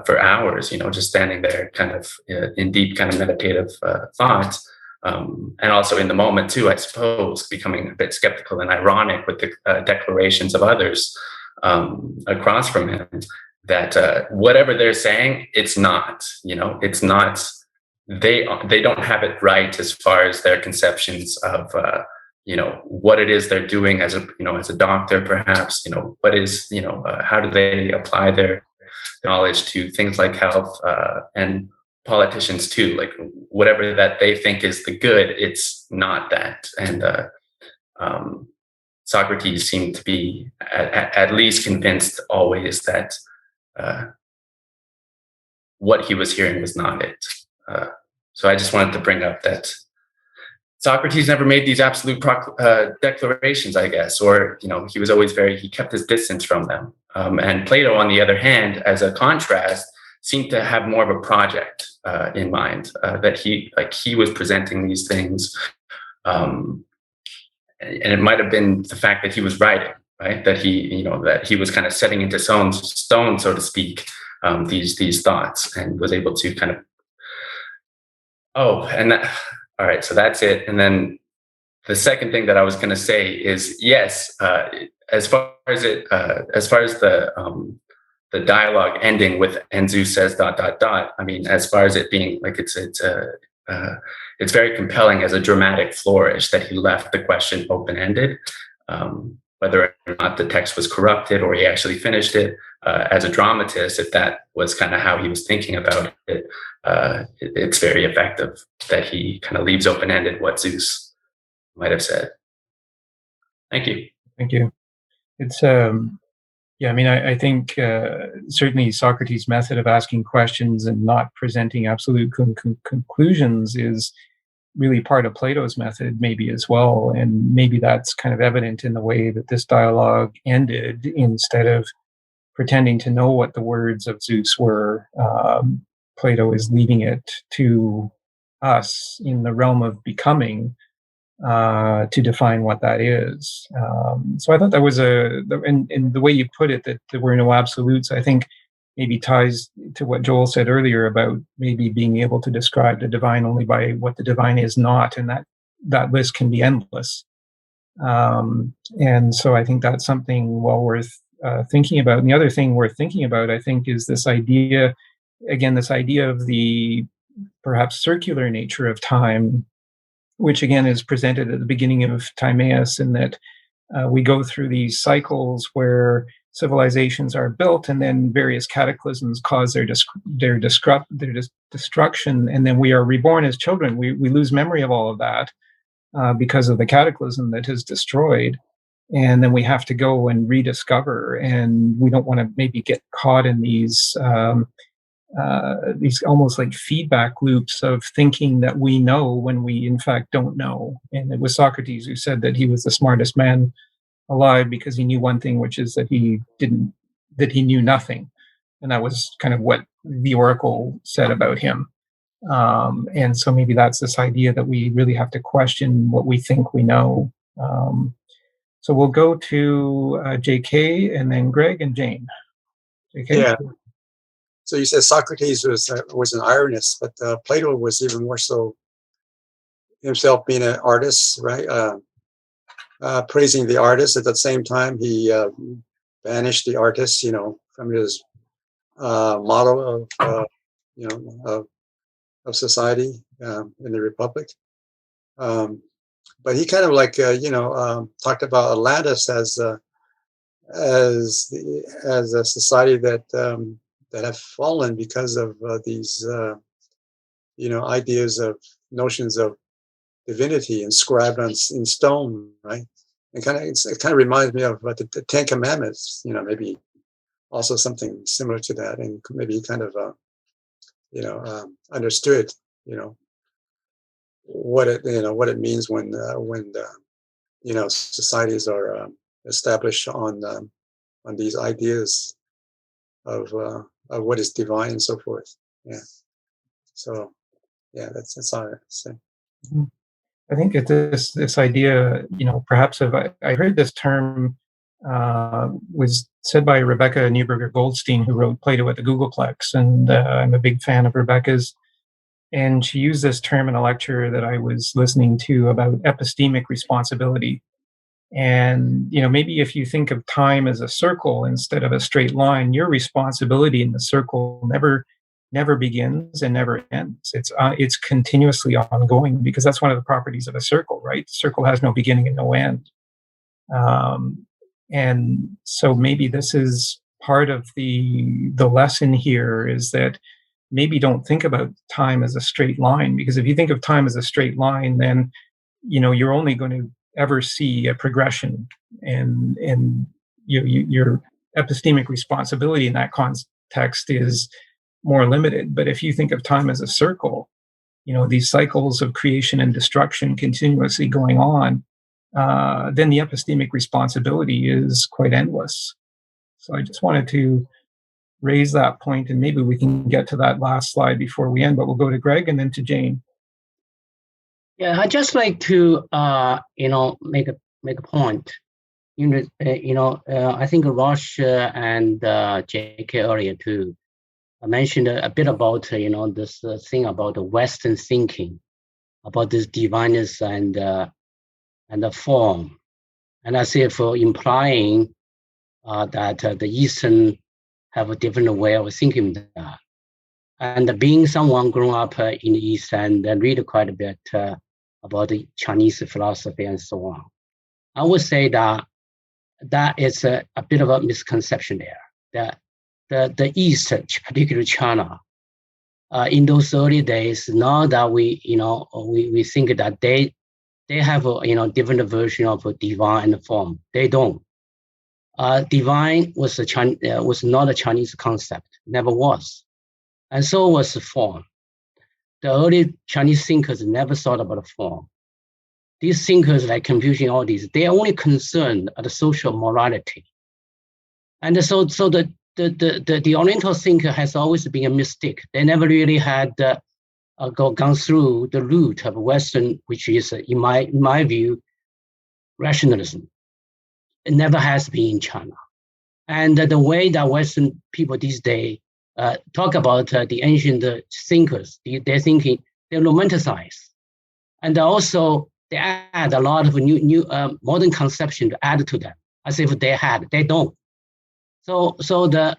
for hours, just standing there kind of in deep kind of meditative thought. And also in the moment too, I suppose, becoming a bit skeptical and ironic with the declarations of others across from him, that whatever they're saying, it's not, it's not, they don't have it right as far as their conceptions of, what it is they're doing as a doctor, perhaps, what is, how do they apply their knowledge to things like health, and politicians too, like whatever that they think is the good, it's not that. And Socrates seemed to be at least convinced always that what he was hearing was not it. So I just wanted to bring up that Socrates never made these absolute declarations, I guess, or, he was always he kept his distance from them. And Plato, on the other hand, as a contrast, seemed to have more of a project in mind, that he was presenting these things. And it might have been the fact that he was writing, right? That he was kind of setting into stone, so to speak, these thoughts, and was able to kind of, all right, so that's it. And then the second thing that I was going to say is, yes, as far as the dialogue ending with "and Zeus says ... I mean, as far as it being like it's very compelling as a dramatic flourish that he left the question open-ended, whether or not the text was corrupted or he actually finished it. As a dramatist, if that was kind of how he was thinking about it, it's very effective that he kind of leaves open-ended what Zeus might have said. Thank you. Thank you. It's I mean, I think certainly Socrates' method of asking questions and not presenting absolute conclusions is really part of Plato's method, maybe as well. And maybe that's kind of evident in the way that this dialogue ended. Instead of pretending to know what the words of Zeus were, Plato is leaving it to us in the realm of becoming to define what that is. So I thought that was and the way you put it, that there were no absolutes, I think maybe ties to what Joel said earlier about maybe being able to describe the divine only by what the divine is not, and that list can be endless. And so I think that's something well worth thinking about. And the other thing worth thinking about, I think, is this idea of the perhaps circular nature of time, which again is presented at the beginning of Timaeus, in that we go through these cycles where civilizations are built and then various cataclysms cause their destruction, and then we are reborn as children. We lose memory of all of that because of the cataclysm that has destroyed. And then we have to go and rediscover, and we don't want to maybe get caught in these almost like feedback loops of thinking that we know when we in fact don't know. And it was Socrates who said that he was the smartest man alive because he knew one thing, which is that he knew nothing. And that was kind of what the oracle said about him. And so maybe that's this idea that we really have to question what we think we know. So we'll go to JK and then Greg and Jane. JK? Yeah. So you said Socrates was an ironist, but Plato was even more so himself, being an artist, right? Praising the artist. At the same time, he banished the artist, from his model of society in the Republic. But he kind of talked about Atlantis as a society that have fallen because of these ideas of notions of divinity inscribed in stone, right? And it kind of reminds me of the Ten Commandments, maybe also something similar to that, and maybe he kind of understood what it means when societies are established on these ideas of what is divine and so forth. Yeah. So yeah, that's all I have to say. I think it's this idea, perhaps I heard this term was said by Rebecca Neuberger Goldstein, who wrote Plato at the Googleplex, and I'm a big fan of Rebecca's. And she used this term in a lecture that I was listening to about epistemic responsibility. And, maybe if you think of time as a circle instead of a straight line, your responsibility in the circle never begins and never ends. It's continuously ongoing, because that's one of the properties of a circle, right? The circle has no beginning and no end. And so maybe this is part of the lesson here, is that maybe don't think about time as a straight line, because if you think of time as a straight line, then you're only going to ever see a progression, and your epistemic responsibility in that context is more limited. But if you think of time as a circle, these cycles of creation and destruction continuously going on, then the epistemic responsibility is quite endless. So I just wanted to raise that point, and maybe we can get to that last slide before we end, but we'll go to Greg and then to Jane. Yeah, I just like to make a point. I think Rosh and J.K. earlier too mentioned a bit about this thing about the Western thinking about this divineness and the form, and as if implying that the Eastern have a different way of thinking that. And being someone grown up in the East and read quite a bit about the Chinese philosophy and so on, I would say that is a bit of a misconception there. That the East, particularly China, in those early days, now that we think that they have a different version of a divine and form. They don't. Divine was not a Chinese concept, never was. And so was the form. The early Chinese thinkers never thought about the form. These thinkers like Confucius, all these, they are only concerned with the social morality. And so the Oriental thinker has always been a mystic. They never really had gone through the route of Western, which is, in my view, rationalism. It never has been in China. And the way that Western people these days talk about the ancient thinkers, they're thinking, they romanticize. And also, they add a lot of new modern conception to add to them, as if they don't. So the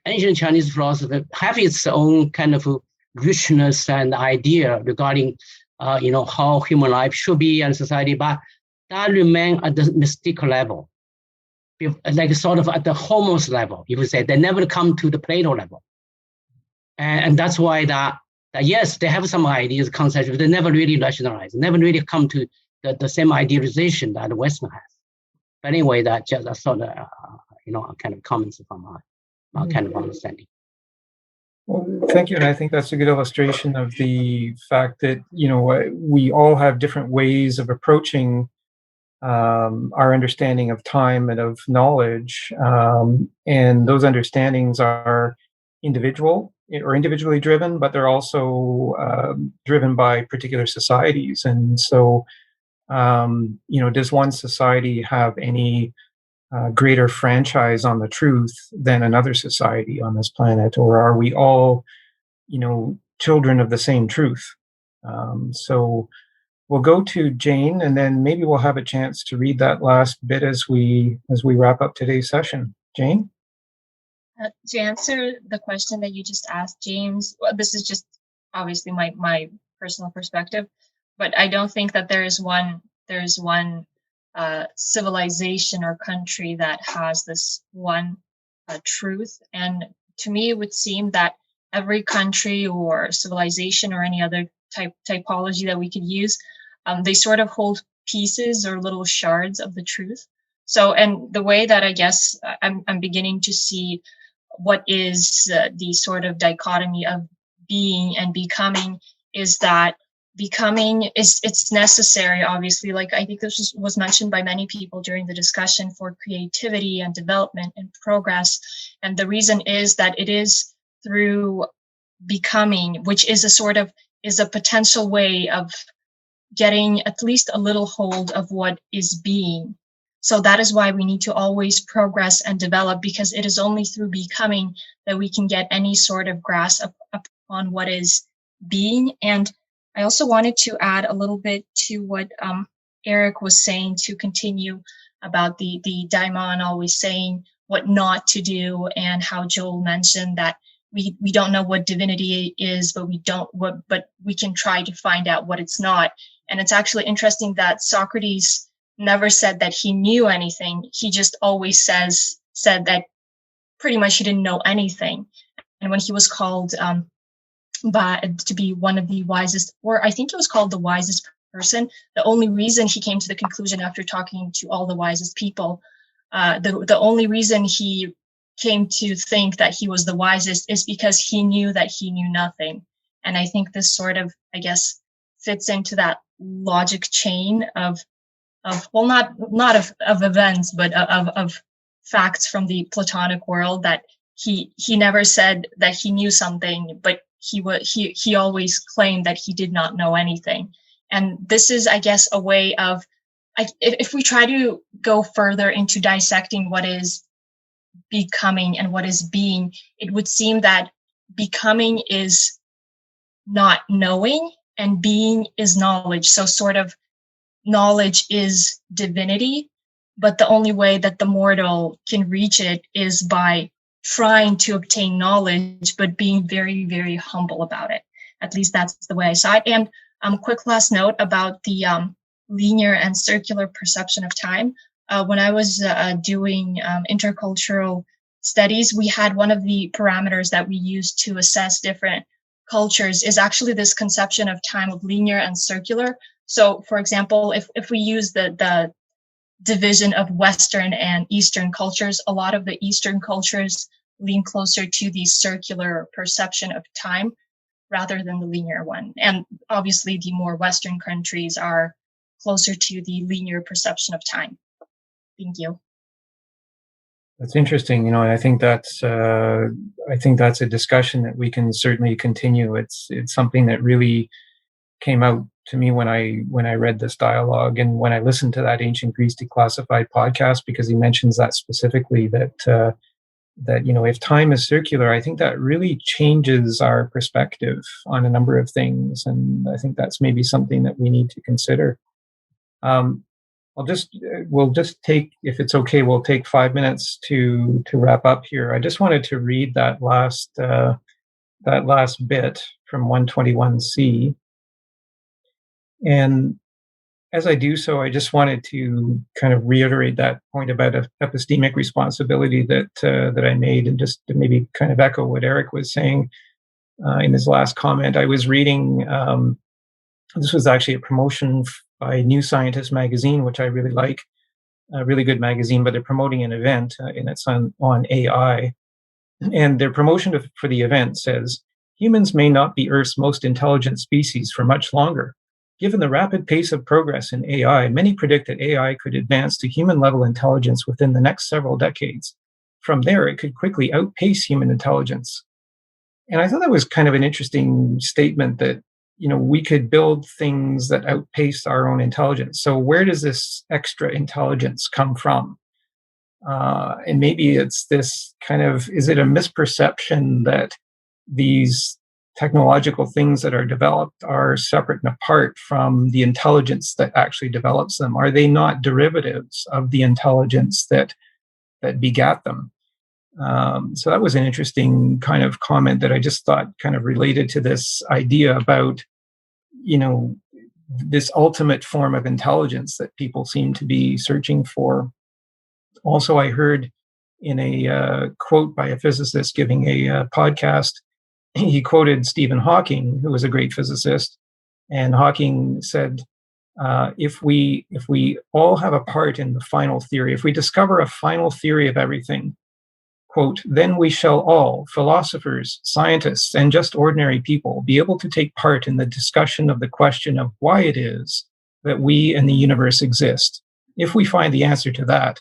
ancient Chinese philosophy have its own kind of richness and idea regarding how human life should be and society, but that remain at the mystic level, like sort of at the homos level. You would say they never come to the Plato level, and that's why that yes, they have some ideas, concepts, but they never really rationalize, never really come to the same idealization that the Western has. But anyway, that just sort of kind of comments from my kind of understanding. Well, thank you, and I think that's a good illustration of the fact that we all have different ways of approaching our understanding of time and of knowledge, and those understandings are individually driven, but they're also driven by particular societies. And so, does one society have any greater franchise on the truth than another society on this planet, or are we all, children of the same truth? So we'll go to Jane, and then maybe we'll have a chance to read that last bit as we wrap up today's session. Jane? To answer the question that you just asked, James, well, this is just obviously my personal perspective, but I don't think that there's one civilization or country that has this one truth. And to me, it would seem that every country or civilization or any other typology that we could use, they sort of hold pieces or little shards of the truth. So, and the way that I guess I'm beginning to see what is the sort of dichotomy of being and becoming is that becoming it's necessary, obviously. Like, I think this was mentioned by many people during the discussion, for creativity and development and progress. And the reason is that it is through becoming, which is a potential way of getting at least a little hold of what is being. So that is why we need to always progress and develop, because it is only through becoming that we can get any sort of grasp upon what is being. And I also wanted to add a little bit to what Eric was saying, to continue about the daimon always saying what not to do, and how Joel mentioned that we don't know what divinity is, but we can try to find out what it's not. And it's actually interesting that Socrates never said that he knew anything. He just always said that pretty much he didn't know anything. And when he was called to be one of the wisest, or I think he was called the wisest person, the only reason he came to the conclusion after talking to all the wisest people, the only reason he came to think that he was the wisest is because he knew that he knew nothing. And I think this sort of, I guess, fits into that logic chain of well, not of events, but of facts from the Platonic world, that he never said that he knew something, but he always claimed that he did not know anything. And this is, I guess, a way of, if we try to go further into dissecting what is becoming and what is being, it would seem that becoming is not knowing and being is knowledge. So sort of knowledge is divinity, but the only way that the mortal can reach it is by trying to obtain knowledge, but being very, very humble about it. At least that's the way I saw it. And quick last note about the linear and circular perception of time. When I was doing intercultural studies, we had one of the parameters that we used to assess different cultures is actually this conception of time of linear and circular. So, for example, if we use the division of Western and Eastern cultures, a lot of the Eastern cultures lean closer to the circular perception of time rather than the linear one. And obviously, the more Western countries are closer to the linear perception of time. Thank you. That's interesting, and I think that's a discussion that we can certainly continue. It's something that really came out to me when I read this dialogue and when I listened to that Ancient Greece Declassified podcast, because he mentions that specifically, that if time is circular, I think that really changes our perspective on a number of things, and I think that's maybe something that we need to consider. We'll just take, if it's okay, we'll take 5 minutes to wrap up here. I just wanted to read that last bit from 121C. And as I do so, I just wanted to kind of reiterate that point about epistemic responsibility that I made, and just to maybe kind of echo what Eric was saying in his last comment. I was reading, this was actually a promotion by New Scientist magazine, which I really like, a really good magazine, but they're promoting an event, and it's on AI. And their promotion for the event says, humans may not be Earth's most intelligent species for much longer. Given the rapid pace of progress in AI, many predict that AI could advance to human-level intelligence within the next several decades. From there, it could quickly outpace human intelligence. And I thought that was kind of an interesting statement, that we could build things that outpace our own intelligence. So where does this extra intelligence come from? And maybe it's this kind of, is it a misperception that these technological things that are developed are separate and apart from the intelligence that actually develops them? Are they not derivatives of the intelligence that begat them? So that was an interesting kind of comment that I just thought kind of related to this idea about, this ultimate form of intelligence that people seem to be searching for. Also, I heard in a quote by a physicist giving a podcast, he quoted Stephen Hawking, who was a great physicist, and Hawking said, if we all have a part in the final theory, if we discover a final theory of everything, quote, then we shall all, philosophers, scientists, and just ordinary people, be able to take part in the discussion of the question of why it is that we and the universe exist. If we find the answer to that,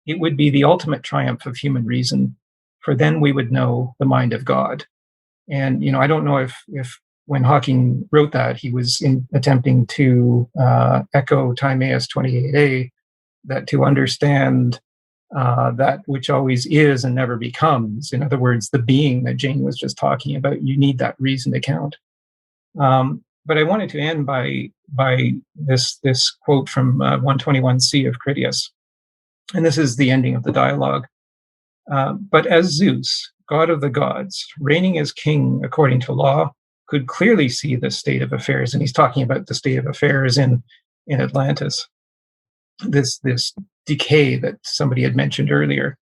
it would be the ultimate triumph of human reason, for then we would know the mind of God. And, I don't know if when Hawking wrote that, he was attempting to echo Timaeus 28a, that to understand that which always is and never becomes, in other words, the being that Jane was just talking about, you need that reasoned account. But I wanted to end by this quote from 121c of Critias. And this is the ending of the dialogue. But as Zeus, god of the gods, reigning as king according to law, could clearly see the state of affairs, and he's talking about the state of affairs in Atlantis, this decay that somebody had mentioned earlier.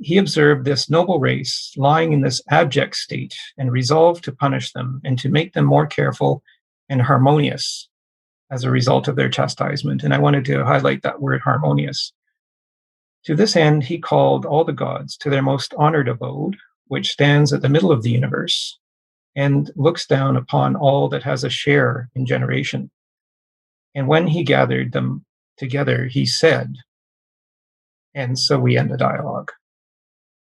He observed this noble race lying in this abject state and resolved to punish them and to make them more careful and harmonious as a result of their chastisement. And I wanted to highlight that word harmonious. To this end, he called all the gods to their most honored abode, which stands at the middle of the universe and looks down upon all that has a share in generation. And when he gathered them together, he said, and so we end the dialogue.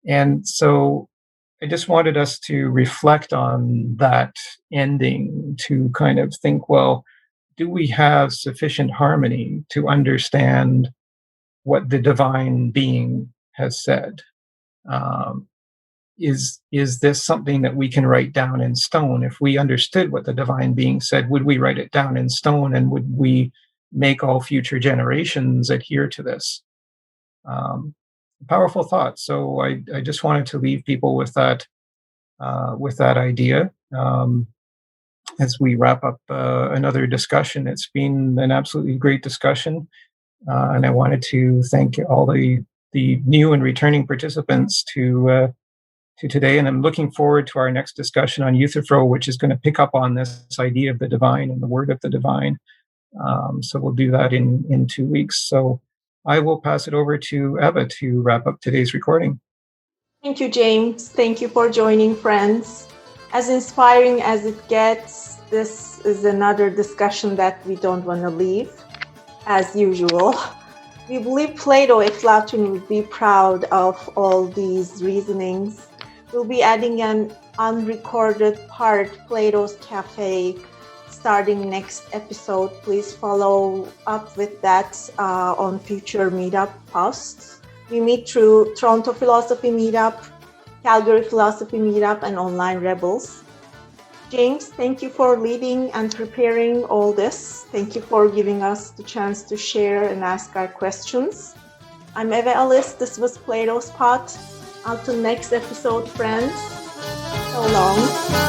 And so I just wanted us to reflect on that ending, to kind of think, well, do we have sufficient harmony to understand what the divine being has said? Is this something that we can write down in stone? If we understood what the divine being said, would we write it down in stone, and would we make all future generations adhere to this? Powerful thought. So I just wanted to leave people with that idea as we wrap up another discussion. It's been an absolutely great discussion, and I wanted to thank all the new and returning participants to today. And I'm looking forward to our next discussion on Euthyphro, which is going to pick up on this idea of the divine and the word of the divine. So we'll do that in 2 weeks. So I will pass it over to Eva to wrap up today's recording. Thank you, James. Thank you for joining, friends. As inspiring as it gets, this is another discussion that we don't want to leave, as usual. We believe Plato, Plato would be proud of all these reasonings. We'll be adding an unrecorded part, Plato's Cafe, starting next episode. Please follow up with that on future meetup posts. We meet through Toronto Philosophy Meetup, Calgary Philosophy Meetup, and Online Rebels. James, thank you for leading and preparing all this. Thank you for giving us the chance to share and ask our questions. I'm Eva Alice. This was Plato's Pot. Until next episode, friends. So long.